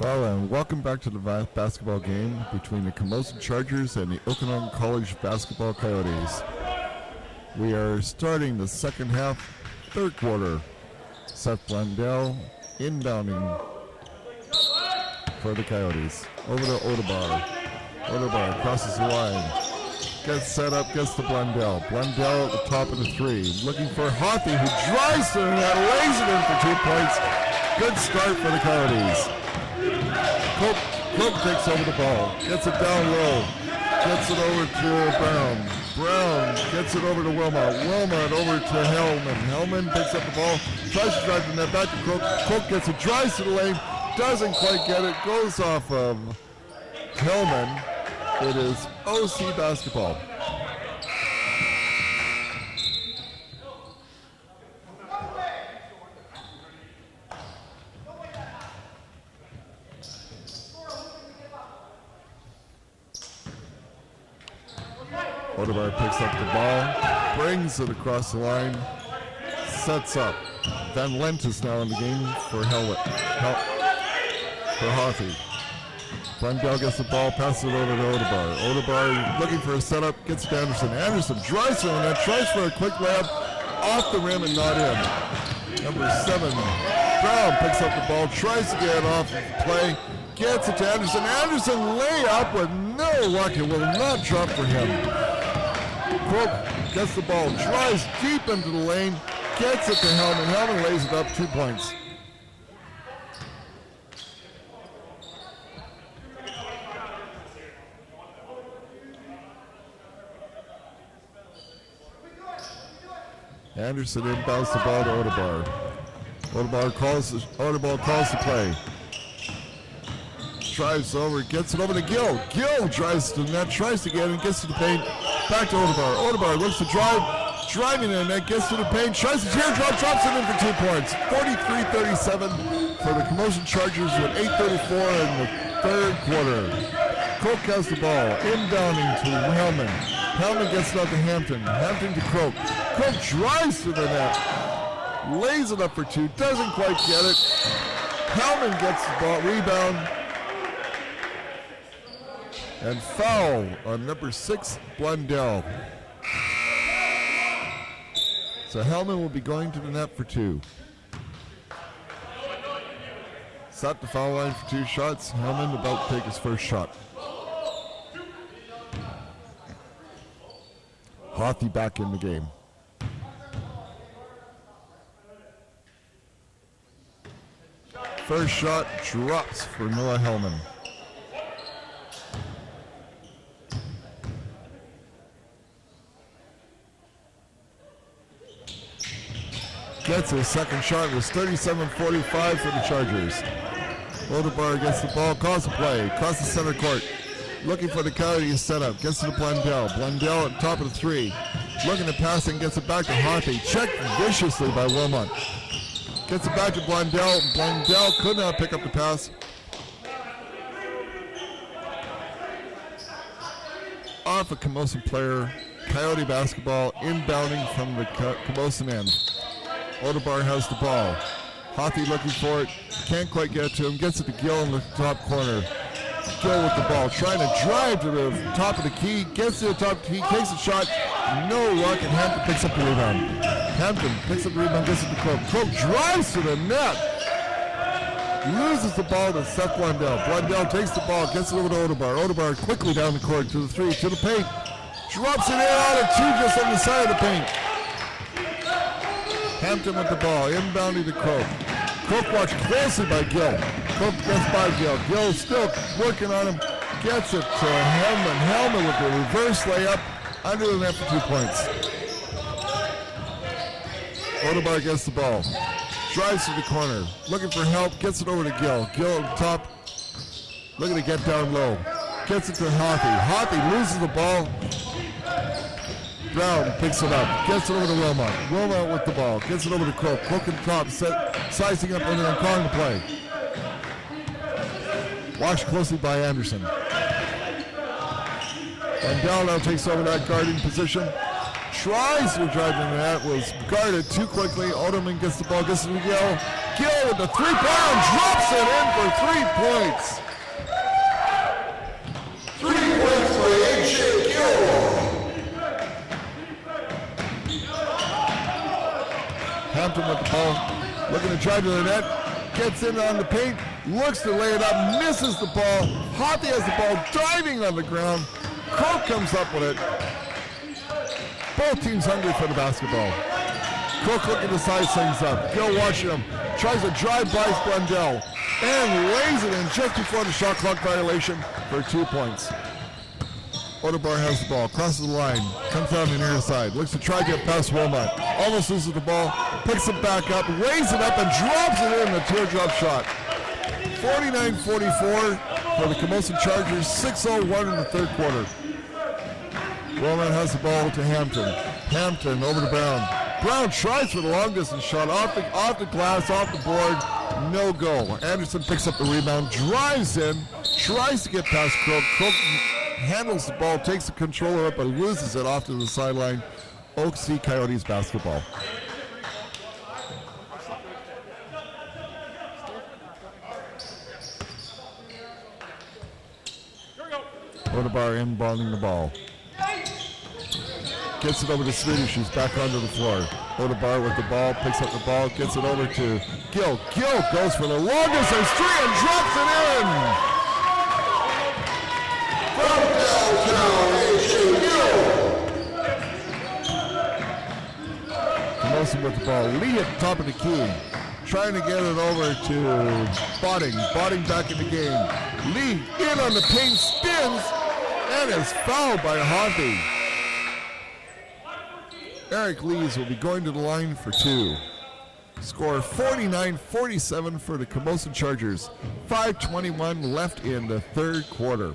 Well, and welcome back to the basketball game between the Camosun Chargers and the Okanagan College Basketball Coyotes. We are starting the second half, third quarter. Seth Blundell inbounding for the Coyotes. Over to Odebar. Odebar crosses the line. Gets set up, gets to Blundell. Blundell at the top of the three. Looking for Hoffey, who drives to the net, lays it in for 2 points. Good start for the Coyotes. Cope takes over the ball, gets it down low, gets it over to Brown. Brown gets it over to Wilmot. Wilmot over to Hellman. Hellman picks up the ball, tries to drive the net back to Cope. Cope gets it, drives to the lane, doesn't quite get it, goes off of Hellman. It is OC basketball. Odebar picks up the ball, brings it across the line, sets up. Van Lent is now in the game for Hoffey. Blundell gets the ball, passes it over to Odebar. Odebar looking for a setup, gets it to Anderson. Anderson drives to the net, tries for a quick layup, off the rim and not in. Number 7, Brown picks up the ball, tries to get it off the play, gets it to Anderson. Anderson layup with no luck, it will not drop for him. Croak gets the ball, drives deep into the lane, gets it to Hellman. Hellman lays it up, 2 points. Anderson inbounds the ball to Odebar. Odebar calls the play. Drives over, gets it over to Gill. Gill drives to the net, tries to get it, gets to the paint. Back to Odebar. Odebar looks to drive, driving in the net, gets to the paint, tries to teardrop, drops it in for 2 points. 43-37 for the Camosun Chargers with 8:34 in the third quarter. Croak has the ball, inbounding to Hellman. Hellman gets it out to Hampton. Hampton to Croak. Croak drives to the net, lays it up for 2, doesn't quite get it. Hellman gets the ball, rebound. And foul on number 6, Blundell. So Hellman will be going to the net for 2. Set the foul line for 2 shots. Hellman about to take his first shot. Hoffey back in the game. First shot drops for Noah Hellman. Gets his second shot. It was 37-45 for the Chargers. Odebar gets the ball, calls the play, across the center court. Looking for the Coyotes setup. Gets to the Blundell. Blundell at the top of the 3. Looking to pass and gets it back to Hoffey. Checked viciously by Wilmot. Gets it back to Blundell. Blundell could not pick up the pass. Off a Camosun player. Coyote basketball inbounding from the Camosun end. Odebar has the ball. Hoffey looking for it. Can't quite get it to him. Gets it to Gill in the top corner. Gill with the ball. Trying to drive to the top of the key. Gets to the top of the key. Takes a shot. No luck. And Hampton picks up the rebound. Hampton picks up the rebound. Gets it to Croak. Croak drives to the net. Loses the ball to Seth Blundell. Blundell takes the ball. Gets it over to Odebar. Odebar quickly down the court to the 3. To the paint. Drops it in out of 2 just on the side of the paint. Hampton with the ball, inbounding to Croak. Croak watched closely by Gill. Croak gets by Gill. Gill still working on him. Gets it to Hellman. Hellman with the reverse layup under the net for 2 points. Odebar gets the ball. Drives to the corner. Looking for help. Gets it over to Gill. Gill at the top. Looking to get down low. Gets it to Hoffey. Hoffey loses the ball. Brown picks it up, gets it over to Wilmot. Wilmot with the ball, gets it over to Croak. Croak at the top, sizing up and then calling the play. Watched closely by Anderson. Blundell now takes over that guarding position. Tries to drive in the net, was guarded too quickly. Oderman gets the ball, gets it to Gill. Gill with the 3-pound, drops it in for 3 points. 3 points by A.J. Gill. Hampton with the ball, looking to drive to the net, gets in on the paint, looks to lay it up, misses the ball. Hoppy has the ball diving on the ground. Croak comes up with it. Both teams hungry for the basketball. Croak looking to size things up. Gill watching him, tries to drive by Blundell and lays it in just before the shot clock violation for 2 points. Odebar has the ball, crosses the line, comes down the near side, looks to try to get past Wilmot. Almost loses the ball, picks it back up, lays it up and drops it in, the teardrop shot. 49-44 for the Camosun Chargers, 6:01 in the third quarter. Wilmot has the ball to Hampton. Hampton over to Brown. Brown tries for the long distance shot, off the glass, off the board, no go. Anderson picks up the rebound, drives in, tries to get past Croak. Croak handles the ball, takes the controller up, but loses it off to the sideline. OC Coyotes basketball. Odebar inbounding the ball. Gets it over to Swedish, who's back onto the floor. Odebar with the ball, picks up the ball, gets it over to Gill. Gill goes for the longest of three and drops it in. From downtown, A.J. Gill. Camosun with the ball. Lee at the top of the key. Trying to get it over to Botting. Botting back in the game. Lee in on the paint, spins, and is fouled by Hoppy. Eric Lees will be going to the line for two. Score 49-47 for the Camosun Chargers. 5:21 left in the third quarter.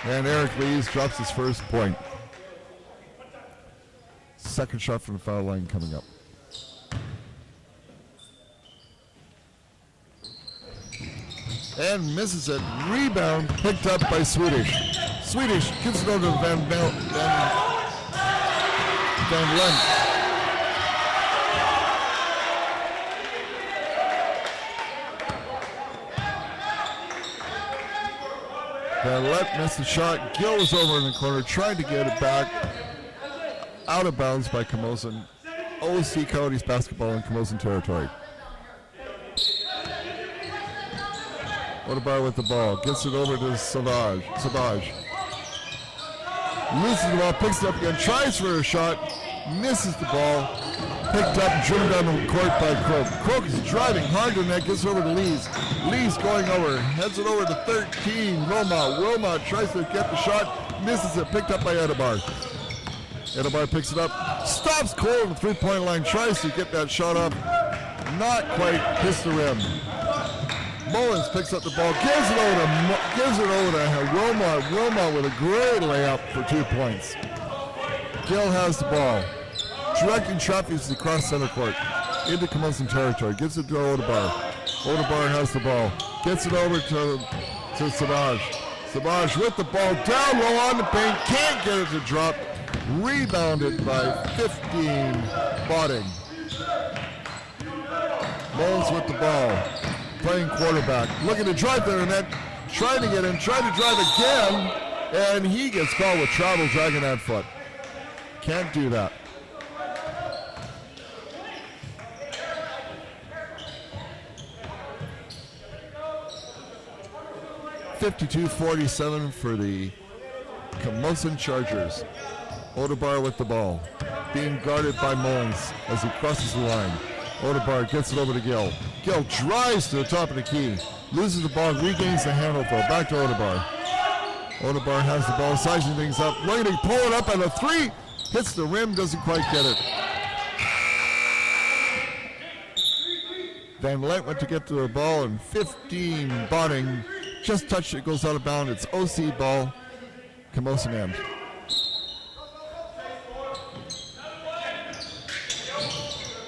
And Eric Lees drops his first point. Second shot from the foul line coming up. And misses it. Rebound picked up by Swedish. Swedish gives it over to Van Lent. Van Lent missed the shot. Gill was over in the corner trying to get it back. Out of bounds by Camosun. OC Coyotes basketball in Camosun territory. Odebar with the ball. Gets it over to Savage. Loses the ball, picks it up again, tries for a shot, misses the ball. Picked up, driven down the court by Croak. Croak is driving hard to the net, gets over to Lees. Lees going over, heads it over to 13. Wilmot tries to get the shot, misses it, picked up by Odebar. Odebar picks it up, stops Cole on the three-point line, tries to get that shot up. Not quite, hits the rim. Mullins picks up the ball, gives it over to Wilmot. Wilmot with a great layup for 2 points. Gill has the ball. Directing traffic across center court into Camosun territory. Gives it to Odebar. Odebar has the ball. Gets it over to Savage. Savage with the ball down low on the paint. Can't get it to drop. Rebounded by 15. Botting. Mullins with the ball. Playing quarterback, looking to drive to the net, trying to get in, trying to drive again, and he gets called with travel, dragging that foot. Can't do that. (52-47) for the Camosun Chargers. Odebar with the ball, being guarded by Mullins as he crosses the line. Odebar gets it over to Gill. Gill drives to the top of the key. Loses the ball, regains the handle throw. Back to Odebar. Odebar has the ball, sizing things up. Looking to pull it up and a three. Hits the rim, doesn't quite get it. Van Lent went to get to the ball and 15. Botting just touched it, goes out of bounds. It's OC ball. Camosun end.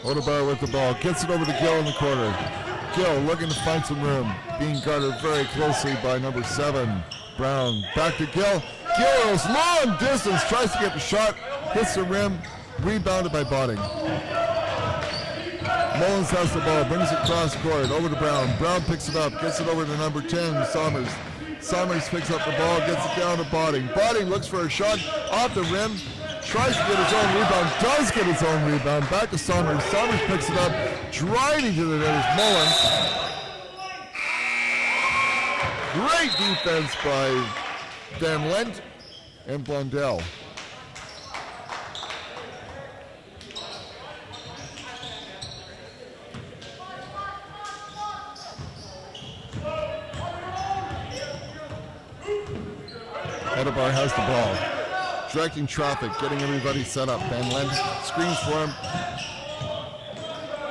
Odebar with the ball, gets it over to Gill in the corner. Gill looking to find some room, being guarded very closely by number 7, Brown. Back to Gill, Gilles, long distance, tries to get the shot, hits the rim, rebounded by Botting. Mullins has the ball, brings it cross court, over to Brown. Brown picks it up, gets it over to number 10, Sommers. Sommers picks up the ball, gets it down to Botting. Botting looks for a shot off the rim, tries to get his own rebound, does get his own rebound, back to Sommers. Sommers picks it up, driving to the net is Mullins. Great defense by Van Lent and Blondell. Edebar has the ball. Directing traffic, getting everybody set up. Van Lent screens for him.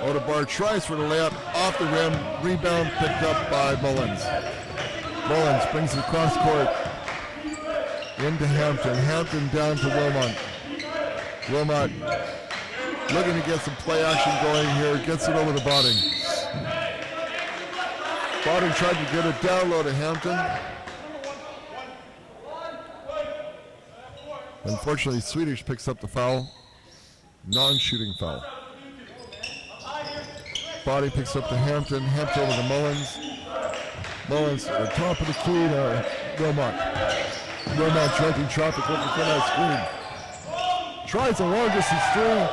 Odebar tries for the layup, off the rim, rebound picked up by Mullins. Mullins brings it across court into Hampton. Hampton down to Wilmot. Wilmot looking to get some play action going here. Gets it over to Botting. Botting tried to get it down low to Hampton. Unfortunately, Swedish picks up the foul. Non-shooting foul. Body picks up to Hampton. Hampton over to Mullins. Mullins at the top of the key to Wilmot. Wilmot directing traffic looking for that screen. Tries a long distance three.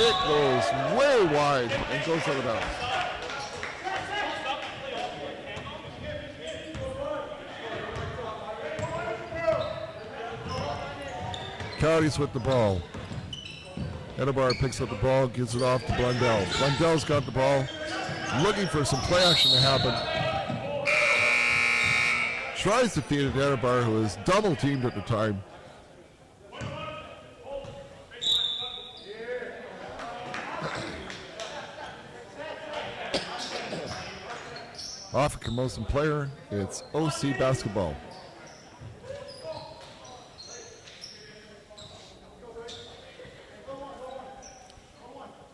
It goes way wide and goes out of bounds. Coyotes with the ball. Edebar picks up the ball, gives it off to Blundell. Blundell's got the ball, looking for some play action to happen. Tries to feed it to Edebar, who is double teamed at the time. Off a Camosun player, it's OC basketball.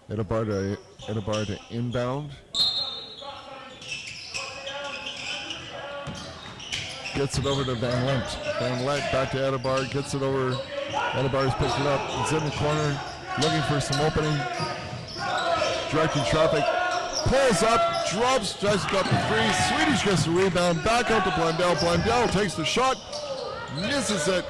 Edebar to inbound. Gets it over to Van Lent. Van Lent back to Edebar, gets it over. Edebar's picked it up. It's in the corner, looking for some opening. Directing traffic. Pulls up, drops, just got the three. Swedish gets the rebound, back out to Blundell. Blundell takes the shot, misses it.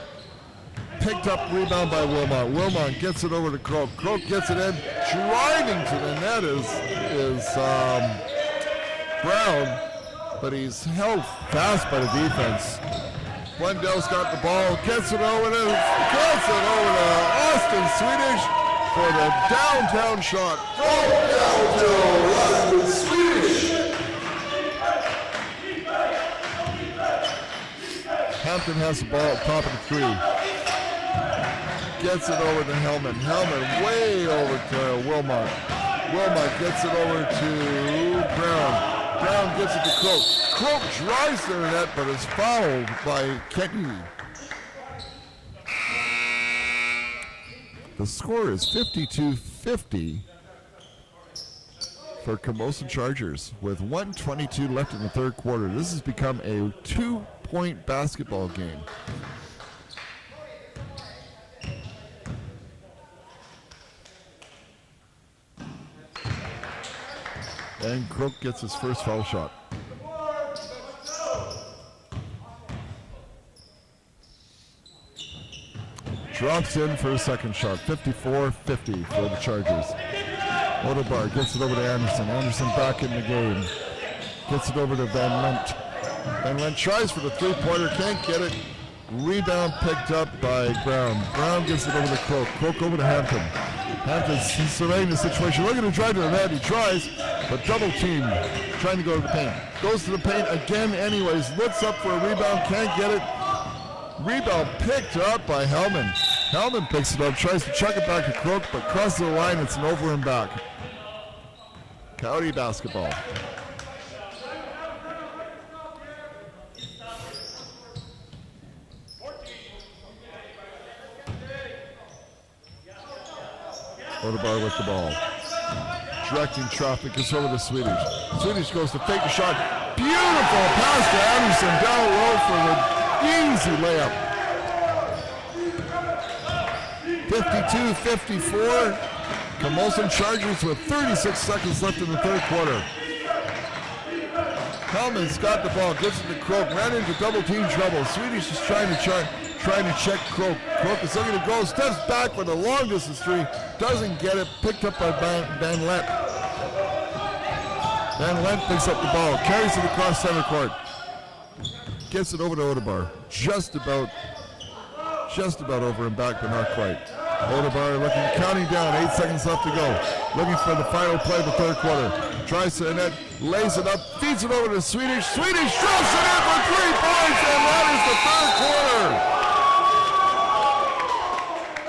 Picked up rebound by Wilmot. Wilmot gets it over to Croak. Croak gets it in. Driving to the net is Brown, but he's held fast by the defense. Blundell's got the ball, gets it over to Austin Swedish for the downtown shot. Downtown Austin Swedish. Hampton has the ball at top of the three. Gets it over to Hellman. Hellman way over to Wilmot. Wilmot gets it over to Brown. Brown gets it to Croak. Croak drives to the net, but is fouled by Kenny. The score is 52-50 for Camosun Chargers with 1:22 left in the third quarter. This has become a 2-point basketball game. And Croak gets his first foul shot. Drops in for a second shot. 54-50 for the Chargers. Odebar gets it over to Anderson. Anderson back in the game. Gets it over to Van Lent. Van Lent tries for the three-pointer. Can't get it. Rebound picked up by Brown. Brown gets it over to Croak. Croak over to Hampton. Hampton's surveying the situation. Looking to drive to the net. He tries, but double teamed. Trying to go to the paint. Goes to the paint again anyways. Looks up for a rebound. Can't get it. Rebound picked up by Hellman. Hellman picks it up. Tries to chuck it back to Croak, but crosses the line. It's an over and back. Coyote basketball. Odebar with the ball. Directing traffic is over to Swedish. Swedish goes to fake a shot. Beautiful pass to Anderson down low for the easy layup. 52-54. Camosun Chargers with 36 seconds left in the third quarter. Hellman's got the ball, gets it to Croak, ran into double team trouble. Swedish is trying to check Croak. Croak is looking to go, steps back for the long distance three, doesn't get it, picked up by Van Lent. Van Lent picks up the ball, carries it across center court, gets it over to Odebar. Just about over and back, but not quite. Odebar counting down, 8 seconds left to go. Looking for the final play of the third quarter. Tries to net, lays it up, feeds it over to Swedish. Swedish drops it in for 3 points, and that is the third quarter.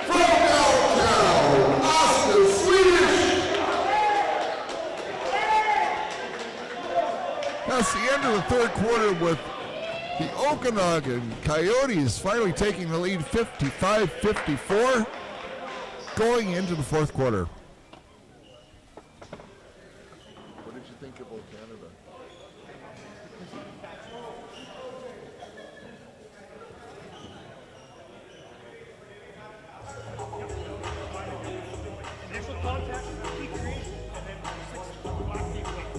From downtown, Oscar Swedish. That's the end of the third quarter with the Okanagan Coyotes finally taking the lead 55-54 going into the fourth quarter. What did you think about Canada? Initial contact, key crease, and then 6 block deep wing.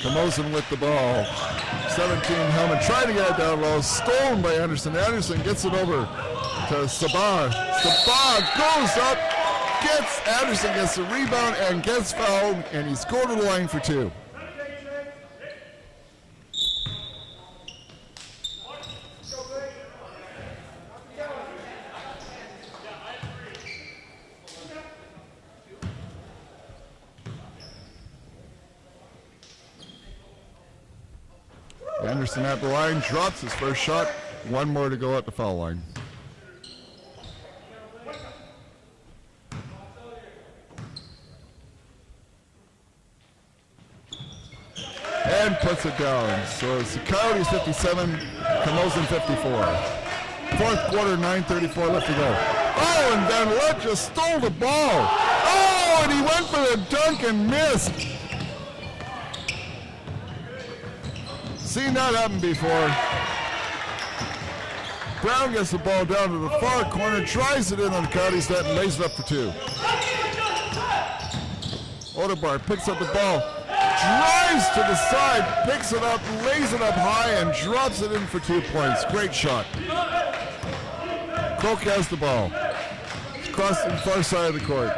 Camosun with the ball. 17 Hellman trying to get it down low. Stolen by Anderson. Anderson gets it over to Sabah. Sabah goes up, Anderson gets the rebound and gets fouled, and he's going to the line for 2. Anderson at the line, drops his first shot. 1 more to go at the foul line. And puts it down. So it's the Coyotes 57, Camosun 54. Fourth quarter, 9:34 left to go. Oh, and Van Lent just stole the ball. Oh, and he went for the dunk and missed. Seen that happen before. Brown gets the ball down to the far corner, drives it in on the Coyotes net and lays it up for 2. Odebar picks up the ball, drives to the side, picks it up, lays it up high, and drops it in for 2 points. Great shot. Croak has the ball. It's across the far side of the court.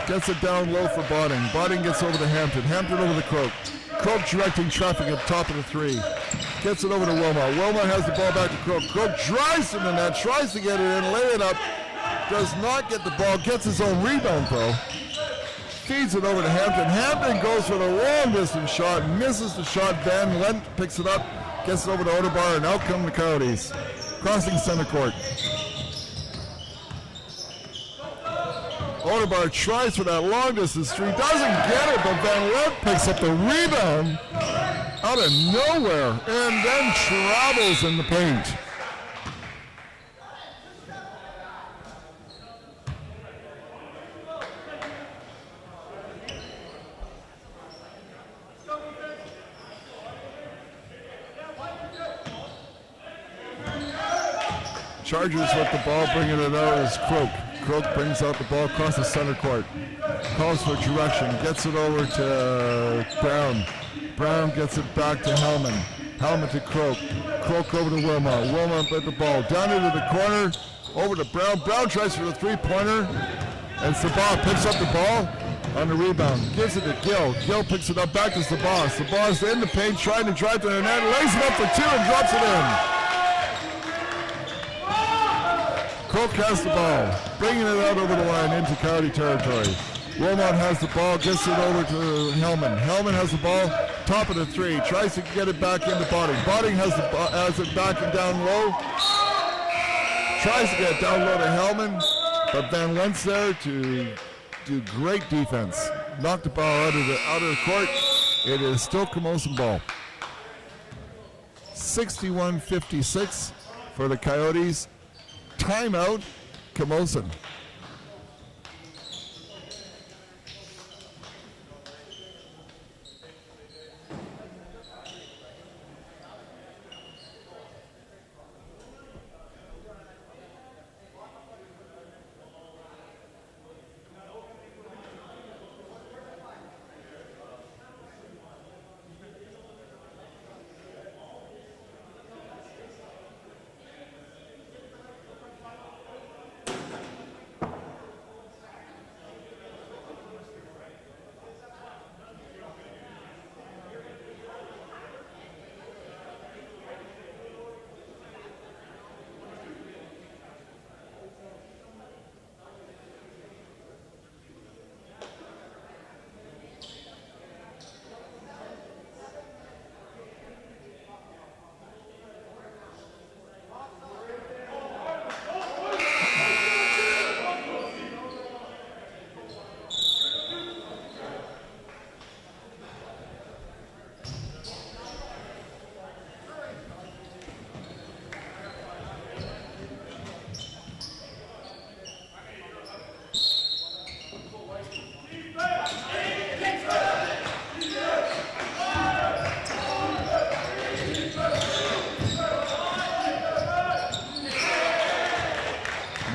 Gets it down low for Botting. Botting gets over to Hampton. Hampton over to Croak. Croak directing traffic at the top of the 3. Gets it over to Wilma. Wilma has the ball back to Croak. Croak drives to the net, tries to get it in, lay it up. Does not get the ball, gets his own rebound though. Feeds it over to Hampton. Hampton goes for the long distance shot, misses the shot. Van Lent picks it up, gets it over to Odebar, and out come the Coyotes. Crossing center court. Odebar tries for that long distance 3, doesn't get it, but Van Lent picks up the rebound out of nowhere and then travels in the paint. Chargers with the ball, bringing it out is Croak. Croak brings out the ball across the center court. Calls for direction, gets it over to Brown. Brown gets it back to Hellman. Hellman to Croak. Croak over to Wilmot. Wilmot with the ball down into the corner, over to Brown. Brown tries for the three-pointer, and Sabah picks up the ball on the rebound. Gives it to Gill. Gill picks it up back to Sabah. Sabah's in the paint, trying to drive to the net, lays it up for two and drops it in. Croak has the ball, bringing it out over the line into Coyote territory. Wilmot has the ball, gets it over to Hellman. Hellman has the ball, top of the three, tries to get it back into Botting. Botting has it back and down low. Tries to get it down low to Hellman, but Van Lent's there to do great defense. Knocked the ball out of the court. It is still Camosun ball. 61-56 for the Coyotes. Timeout, Camosun.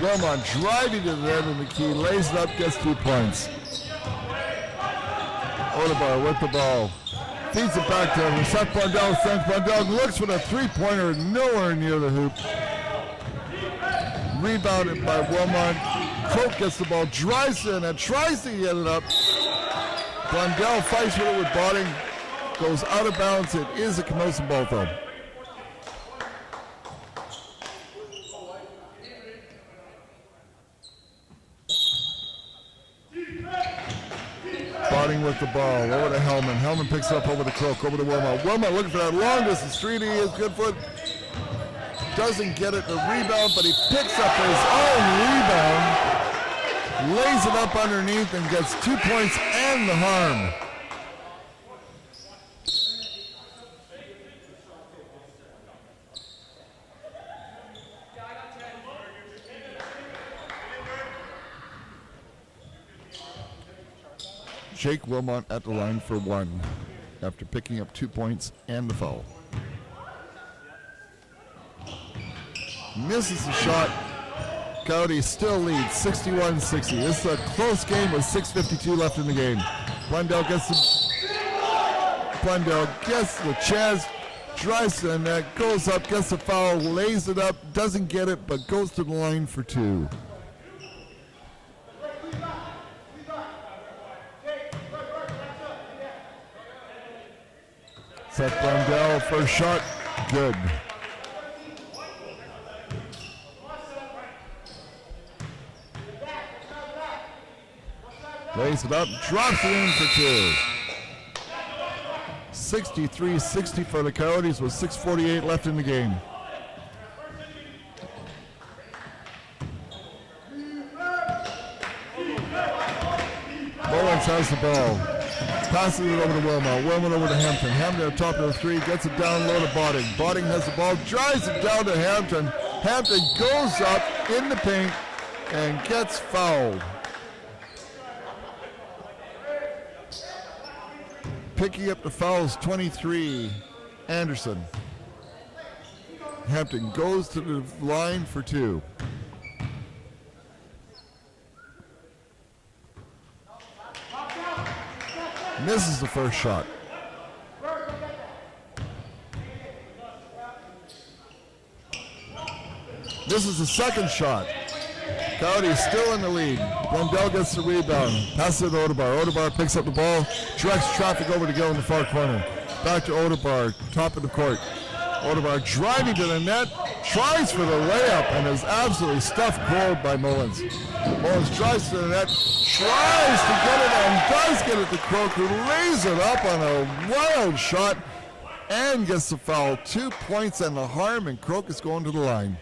Wilmot driving to the end of the key, lays it up, gets 2 points. Odebar with the ball. Feeds it back to him. Seth Blundell sends Blundell, looks for the three-pointer, nowhere near the hoop. Rebounded by Wilmot. Croak gets the ball, drives in and tries to get it up. Blundell fights with it with Botting. Goes out of bounds. It is a Camosun ball though. Botting with the ball, over to Hellman. Hellman picks it up over to Croak, over to Wilmot. Wilmot looking for that long distance three. He is good foot. Doesn't get it, the rebound, but he picks up his own rebound. Lays it up underneath and gets 2 points and the harm. Jake Wilmot at the line for one after picking up 2 points and the foul. Misses the shot. Coyotes still lead 61-60. This is a close game with 6:52 left in the game. Blundell gets the chance, drives to the net, goes up, gets the foul, lays it up, doesn't get it, but goes to the line for two. Seth Blundell, first shot, good. Lays it up, drops it in for two. 63-60 for the Coyotes with 6:48 left in the game. Mullins has the ball. Passes it over to Wilmot. Wilmot over to Hampton. Hampton at the top of the three. Gets it down low to Botting. Botting has the ball. Drives it down to Hampton. Hampton goes up in the paint and gets fouled. Picking up the fouls, 23, Anderson. Hampton goes to the line for two. Misses the first shot. This is the second shot. Coyotes still in the lead. Blundell gets the rebound. Passes it to Odebar. Odebar picks up the ball. Directs traffic over to Gill in the far corner. Back to Odebar. Top of the court. Odebar driving to the net. Tries for the layup and is absolutely stuffed cold by Mullins. Mullins drives to the net. Tries to get it and does get it to Croak, who lays it up on a wild shot and gets the foul. 2 points and the harm, and Croak is going to the line.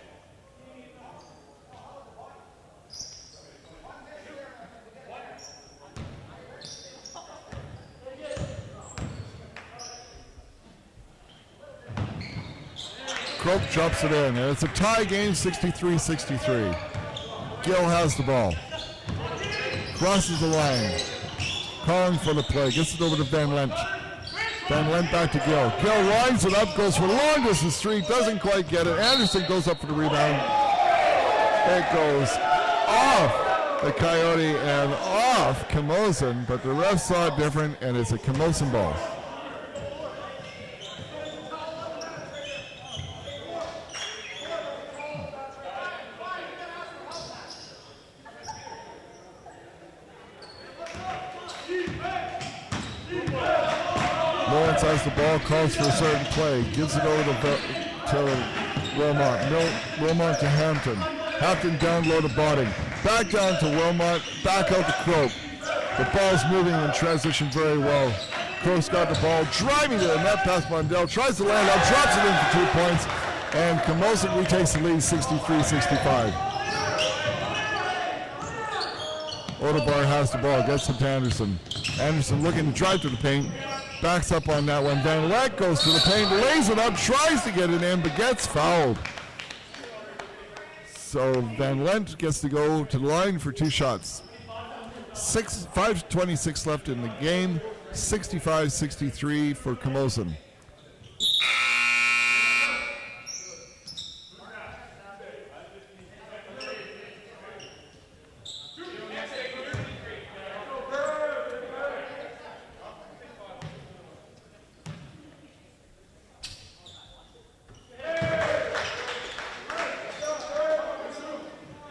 Croak drops it in, and it's a tie game, 63-63. Gill has the ball. Crosses the line. Calling for the play. Gets it over to Van Lent. Van Lent back to Gill. Gill lines it up, goes for long distance three, doesn't quite get it. Anderson goes up for the rebound. It goes off the Coyote and off Camosun, but the ref saw it different, and it's a Camosun ball. Lawrence has the ball, calls for a certain play, gives it over to Wilmot. Wilmot to Hampton. Hampton down low to Botting. Back down to Wilmot, back out to Croak. The ball's moving in transition very well. Croak's got the ball, driving to the net past Mondell, tries to land out, drops it in for 2 points, and Camosun retakes the lead 63-65. Odebar has the ball, gets it to Anderson. Anderson looking to drive to the paint. Backs up on that one. Van Lent goes to the paint, lays it up, tries to get it in, but gets fouled. So Van Lent gets to go to the line for 2 shots. 5:26 left in the game. 65-63 for Camosun.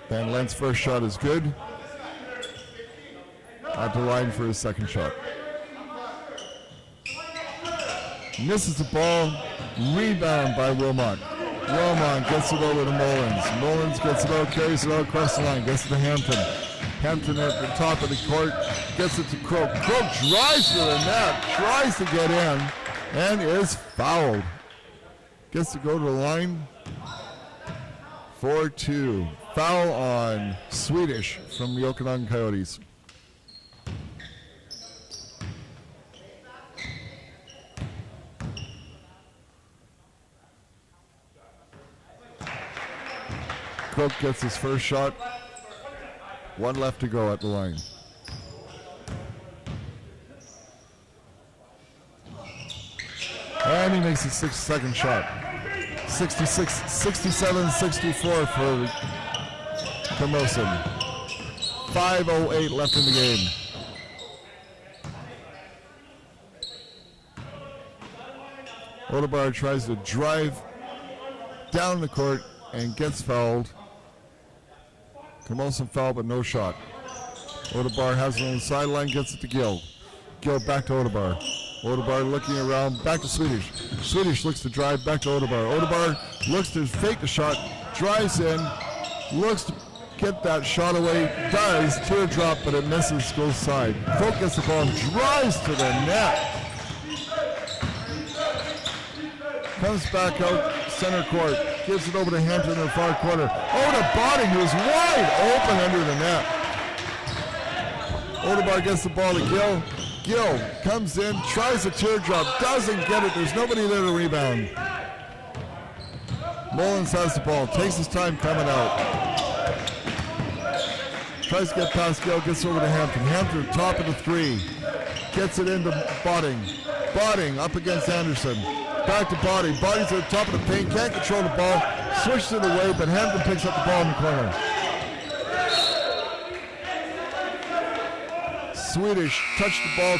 Van Lent's first shot is good. At the line for his second shot. Misses the ball. Rebound by Wilmot. Wilmot gets it over to Mullins. Mullins gets it out, carries it out across the line, gets it to Hampton. Hampton at the top of the court, gets it to Croak. Croak drives to the net, tries to get in, and is fouled. Gets to go to the line. 4-2. Foul on Swedish from the Okanagan Coyotes. Croak gets his first shot. 1 left to go at the line. And he makes his second shot. 67-64 for Camosun. 5:08 left in the game. Odebar tries to drive down the court and gets fouled. Camosun foul, but no shot. Odebar has it on the sideline, gets it to Gill. Gill back to Odebar. Odebar looking around, back to Swedish. Swedish looks to drive, back to Odebar. Odebar looks to fake the shot, drives in, looks to get that shot away, does, teardrop, but it misses, goes side. Croak gets the ball and drives to the net. Comes back out, center court, gives it over to Hampton in the far corner. Oh, to Botting, who's wide open under the net. Odebar gets the ball to Gill. Gill comes in, tries a teardrop, doesn't get it. There's nobody there to rebound. Mullins has the ball, takes his time coming out. Tries to get past Gill, gets over to Hampton. Hampton, top of the three. Gets it into Botting. Botting up against Anderson. Back to Botting. Botting's at the top of the paint, can't control the ball. Switches it away, but Hampton picks up the ball in the corner. Swedish touched the ball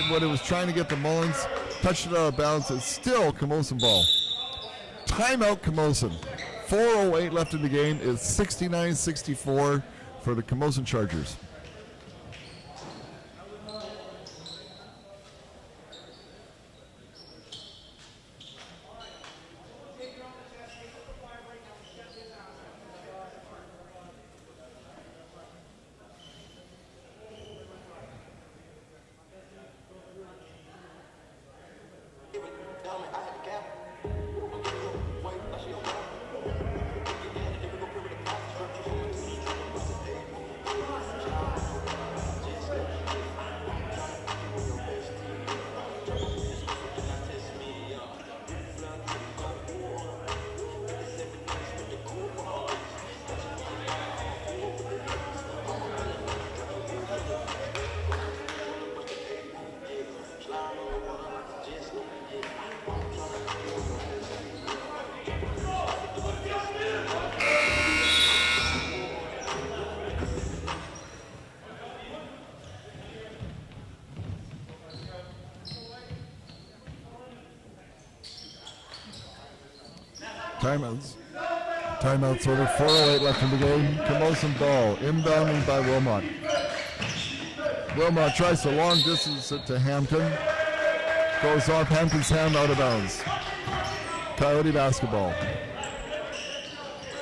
when it was trying to get to Mullins. Touched it out of bounds. It's still Camosun ball. Timeout Camosun. 4:08 left in the game. It's 69-64 for the Camosun Chargers. Timeouts over. 4:08 left in the game. Camosun ball. Inbounding by Wilmot. Wilmot tries to long distance it to Hampton. Goes off Hampton's hand, out of bounds. Coyote basketball.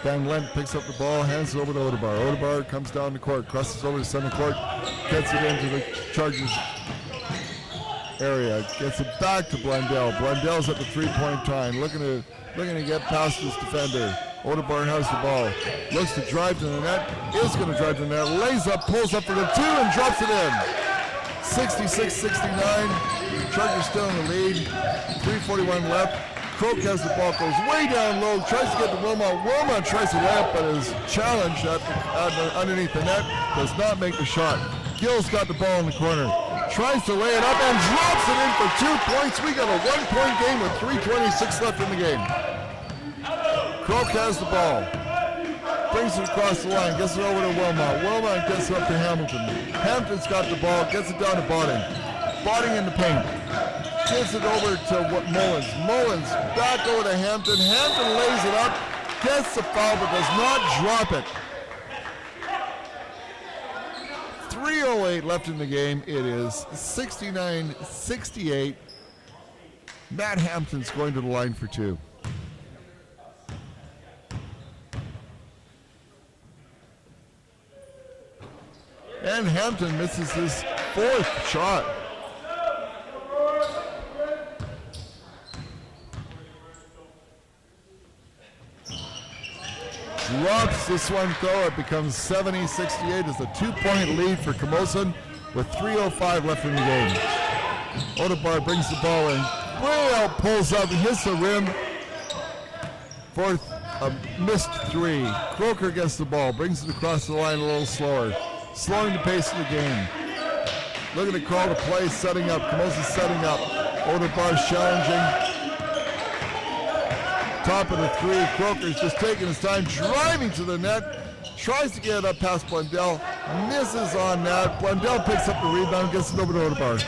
Van Lent picks up the ball, hands it over to Odebar. Odebar comes down the court, crosses over to center court, gets it into the Chargers area, gets it back to Blundell. Blundell's at the three-point line, looking to get past this defender. Odebar has the ball, looks to drive to the net, is going to drive to the net, lays up, pulls up for the two, and drops it in. 66-69, Chargers still in the lead, 3:41 left. Croak has the ball, goes way down low, tries to get to Wilmot. Wilmot tries to layup, but is challenged underneath the net, does not make the shot. Gill's got the ball in the corner, tries to lay it up and drops it in for 2 points. We got a 1-point game with 3:26 left in the game. Croak has the ball, brings it across the line, gets it over to Wilmot. Wilmot gets it up to Hamilton. Hampton's got the ball, gets it down to Botting. Botting in the paint. Gives it over to Mullins. Mullins back over to Hampton. Hampton lays it up, gets the foul, but does not drop it. 3:08 left in the game. It is 69-68. Matt Hampton's going to the line for two. And Hampton misses his fourth shot. Drops this one though. It becomes 70-68. It's a 2-point lead for Camosun with 3:05 left in the game. Odebar brings the ball in. Way out, pulls up, hits the rim for a missed three. Croker gets the ball, brings it across the line a little slower. Slowing the pace of the game. Looking to call the play, setting up. Camosun setting up. Odebar's challenging. Top of the three. Croker's just taking his time, driving to the net. Tries to get it up past Blundell. Misses on that. Blundell picks up the rebound, gets it over to Odebar.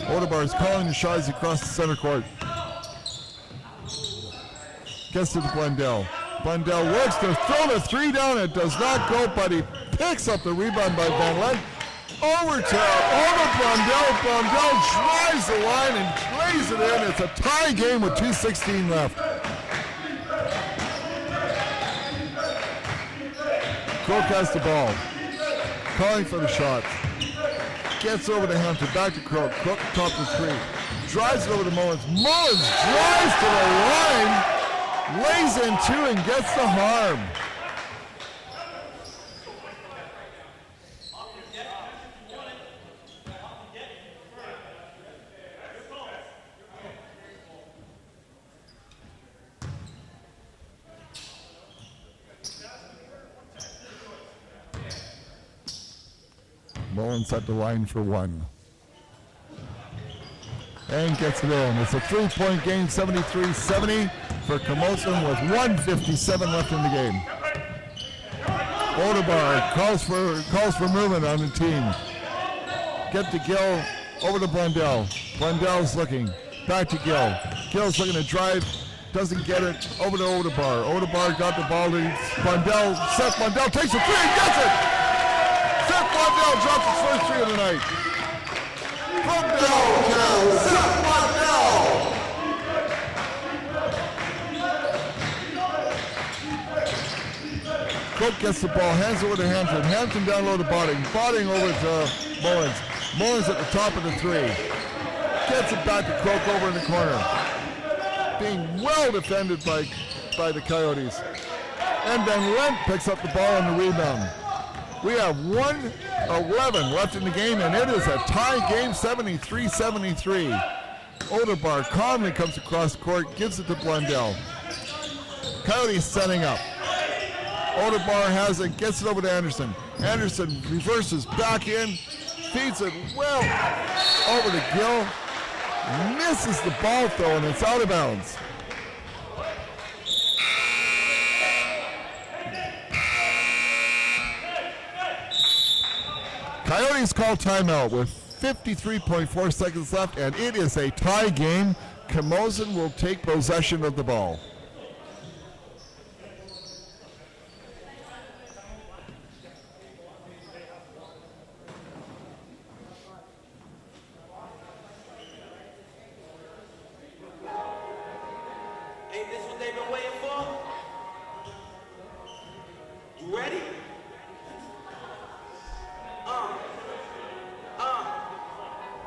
Odebar is calling the shots across the center court. Gets to the Blundell. Blundell works to throw the three down. It does not go, but he picks up the rebound by Van Lent. Over Blundell. Blundell drives the line and lays it in. It's a tie game with 2:16 left. Croak has the ball. Calling for the shots. Gets over to Hampton. Back to Croak. Croak top of three. Drives it over to Mullins. Mullins drives to the line. Lays in two and gets the harm. Mullins at the line for one. And gets it in. It's a 3-point game, 73-70 for Camosun with 1:57 left in the game. Odebar calls for movement on the team. Get to Gill, over to Blundell. Blundell's looking, back to Gill. Gill's looking to drive, doesn't get it, over to Odebar. Odebar got the ball to Blundell. Seth Blundell takes a three and gets it! Seth Blundell drops his first three of the night. From downtown, Seth Blundell! Cook gets the ball, hands over to Hampton. Hampton down low to Botting. Botting over to Mullins. Mullins at the top of the three. Gets it back to Cook over in the corner. Being well defended by the Coyotes. And Van Lent picks up the ball on the rebound. We have 1:11 left in the game, and it is a tie game, 73-73. Odebar calmly comes across the court, gives it to Blundell. Coyotes setting up. Odebar has it, gets it over to Anderson. Anderson reverses back in, feeds it well over to Gill. Misses the ball though, and it's out of bounds. Coyotes call timeout with 53.4 seconds left, and it is a tie game. Camosun will take possession of the ball. Ain't this what they've been waiting for? You ready?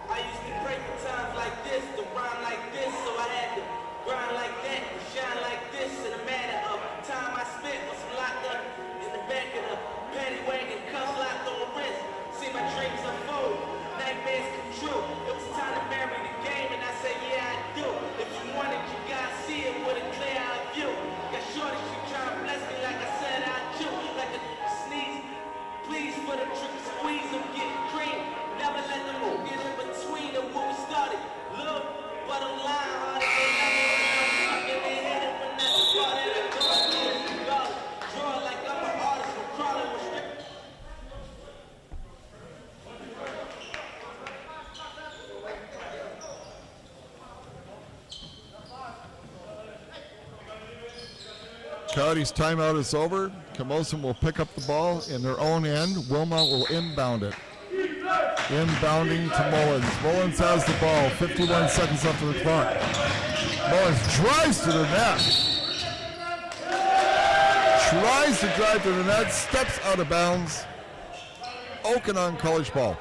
I used to pray for times like this, to rhyme like this, so I had to grind like that, to shine like this. In a matter of time I spent was locked up in the back of the paddy wagon, cuffs locked on the wrist. See my dreams unfold, nightmares come true. It was time to marry the game, and I said, yeah, I do. If you want it, you gotta see it with a clear eye view. Got shorty, she tryna bless me like I said I do. Like a sneeze, please for the trick squeeze, I'm getting cream. Never let them get in between of what we started. Look, bottom line, hard as they never get they hit it when that's the part that I go. Draw like I'm an artist from crawling with strip. Coyotes timeout is over. Camosun will pick up the ball in their own end. Wilmot will inbound it. Inbounding to Mullins. Mullins has the ball. 51 seconds left on the clock. Mullins drives to the net. Tries to drive to the net. Steps out of bounds. Okanagan college ball.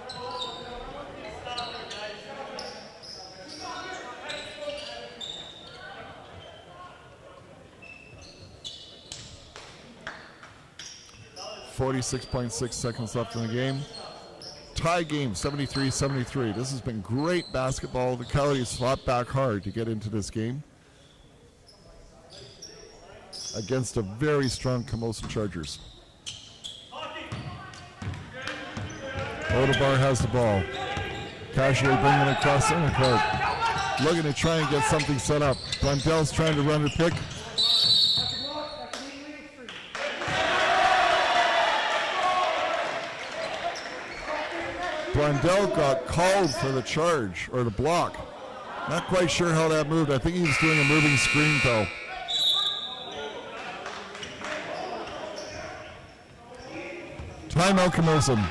.6 seconds left in the game. Tie game, 73-73. This has been great basketball. The Coyotes fought back hard to get into this game against a very strong Camosun Chargers. Odebar has the ball. Casually bringing it across center court. Looking to try and get something set up. Blundell's trying to run the pick. Blundell got called for the charge, or the block. Not quite sure how that moved. I think he was doing a moving screen, though. Timeout, Camosun.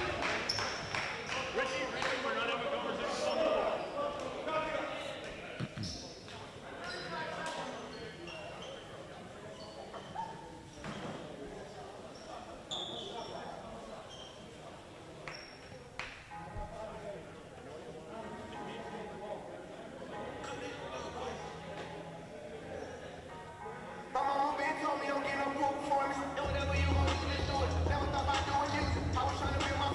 Told me don't get no room for me. Whatever you want to do it. Never thought about doing music. I was trying to build my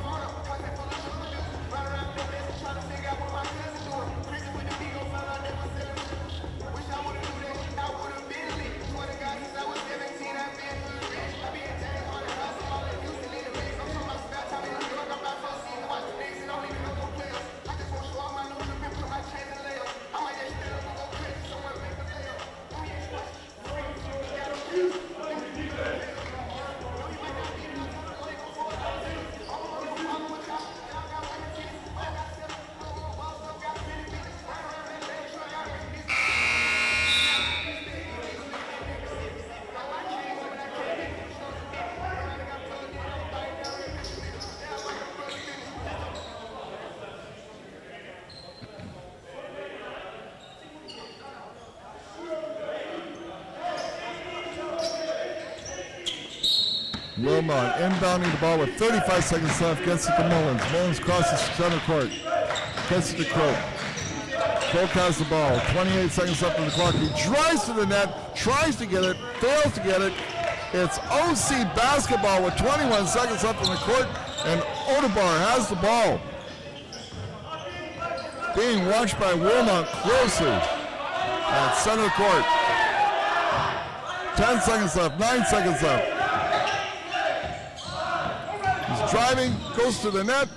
Wilmot inbounding the ball with 35 seconds left. Gets it to Mullins. Mullins crosses center court. Gets it to Croak. Croak has the ball. 28 seconds left on the clock. He drives to the net. Tries to get it. Fails to get it. It's OC basketball with 21 seconds left on the court. And Odebar has the ball. Being watched by Wilmot closely at center court. 10 seconds left, 9 seconds left. He's driving, goes to the net,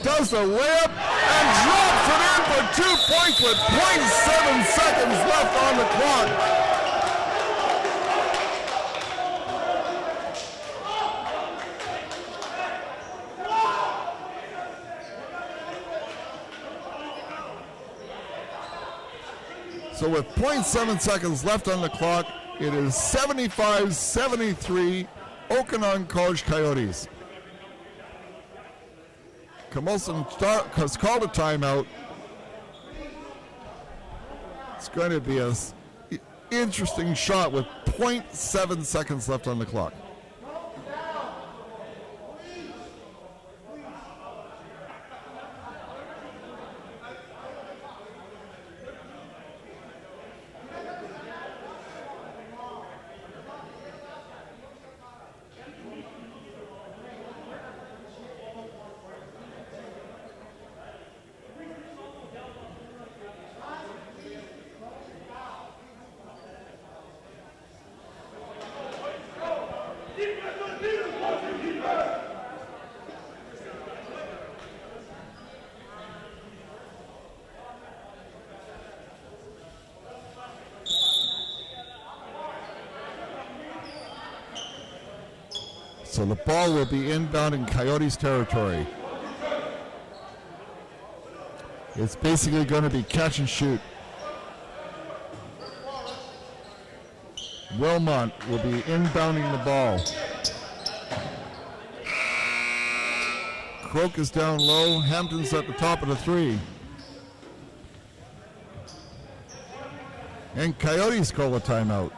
does the layup, and drops it in for 2 points with 0.7 seconds left on the clock. So with 0.7 seconds left on the clock, it is 75-73 Okanagan College Coyotes. Camosun has called a timeout. It's going to be an interesting shot with 0.7 seconds left on the clock. So the ball will be inbound in Coyotes territory. It's basically going to be catch and shoot. Wilmot will be inbounding the ball. Croak is down low. Hampton's at the top of the three. And Coyotes call a timeout.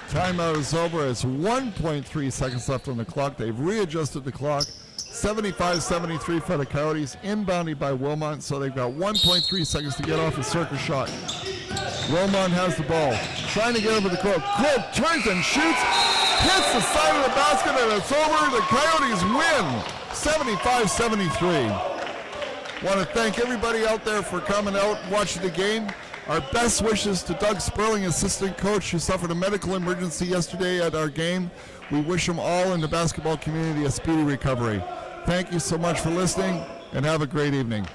Timeout is over. It's 1.3 seconds left on the clock. They've readjusted the clock. 75-73 for the Coyotes, inbounded by Wilmot, so they've got 1.3 seconds to get off a circus shot. Wilmot has the ball, trying to get over the Croak. Croak turns and shoots, hits the side of the basket, and it's over. The Coyotes win, 75-73. Want to thank everybody out there for coming out and watching the game. Our best wishes to Doug Sperling, assistant coach, who suffered a medical emergency yesterday at our game. We wish them all in the basketball community a speedy recovery. Thank you so much for listening, and have a great evening.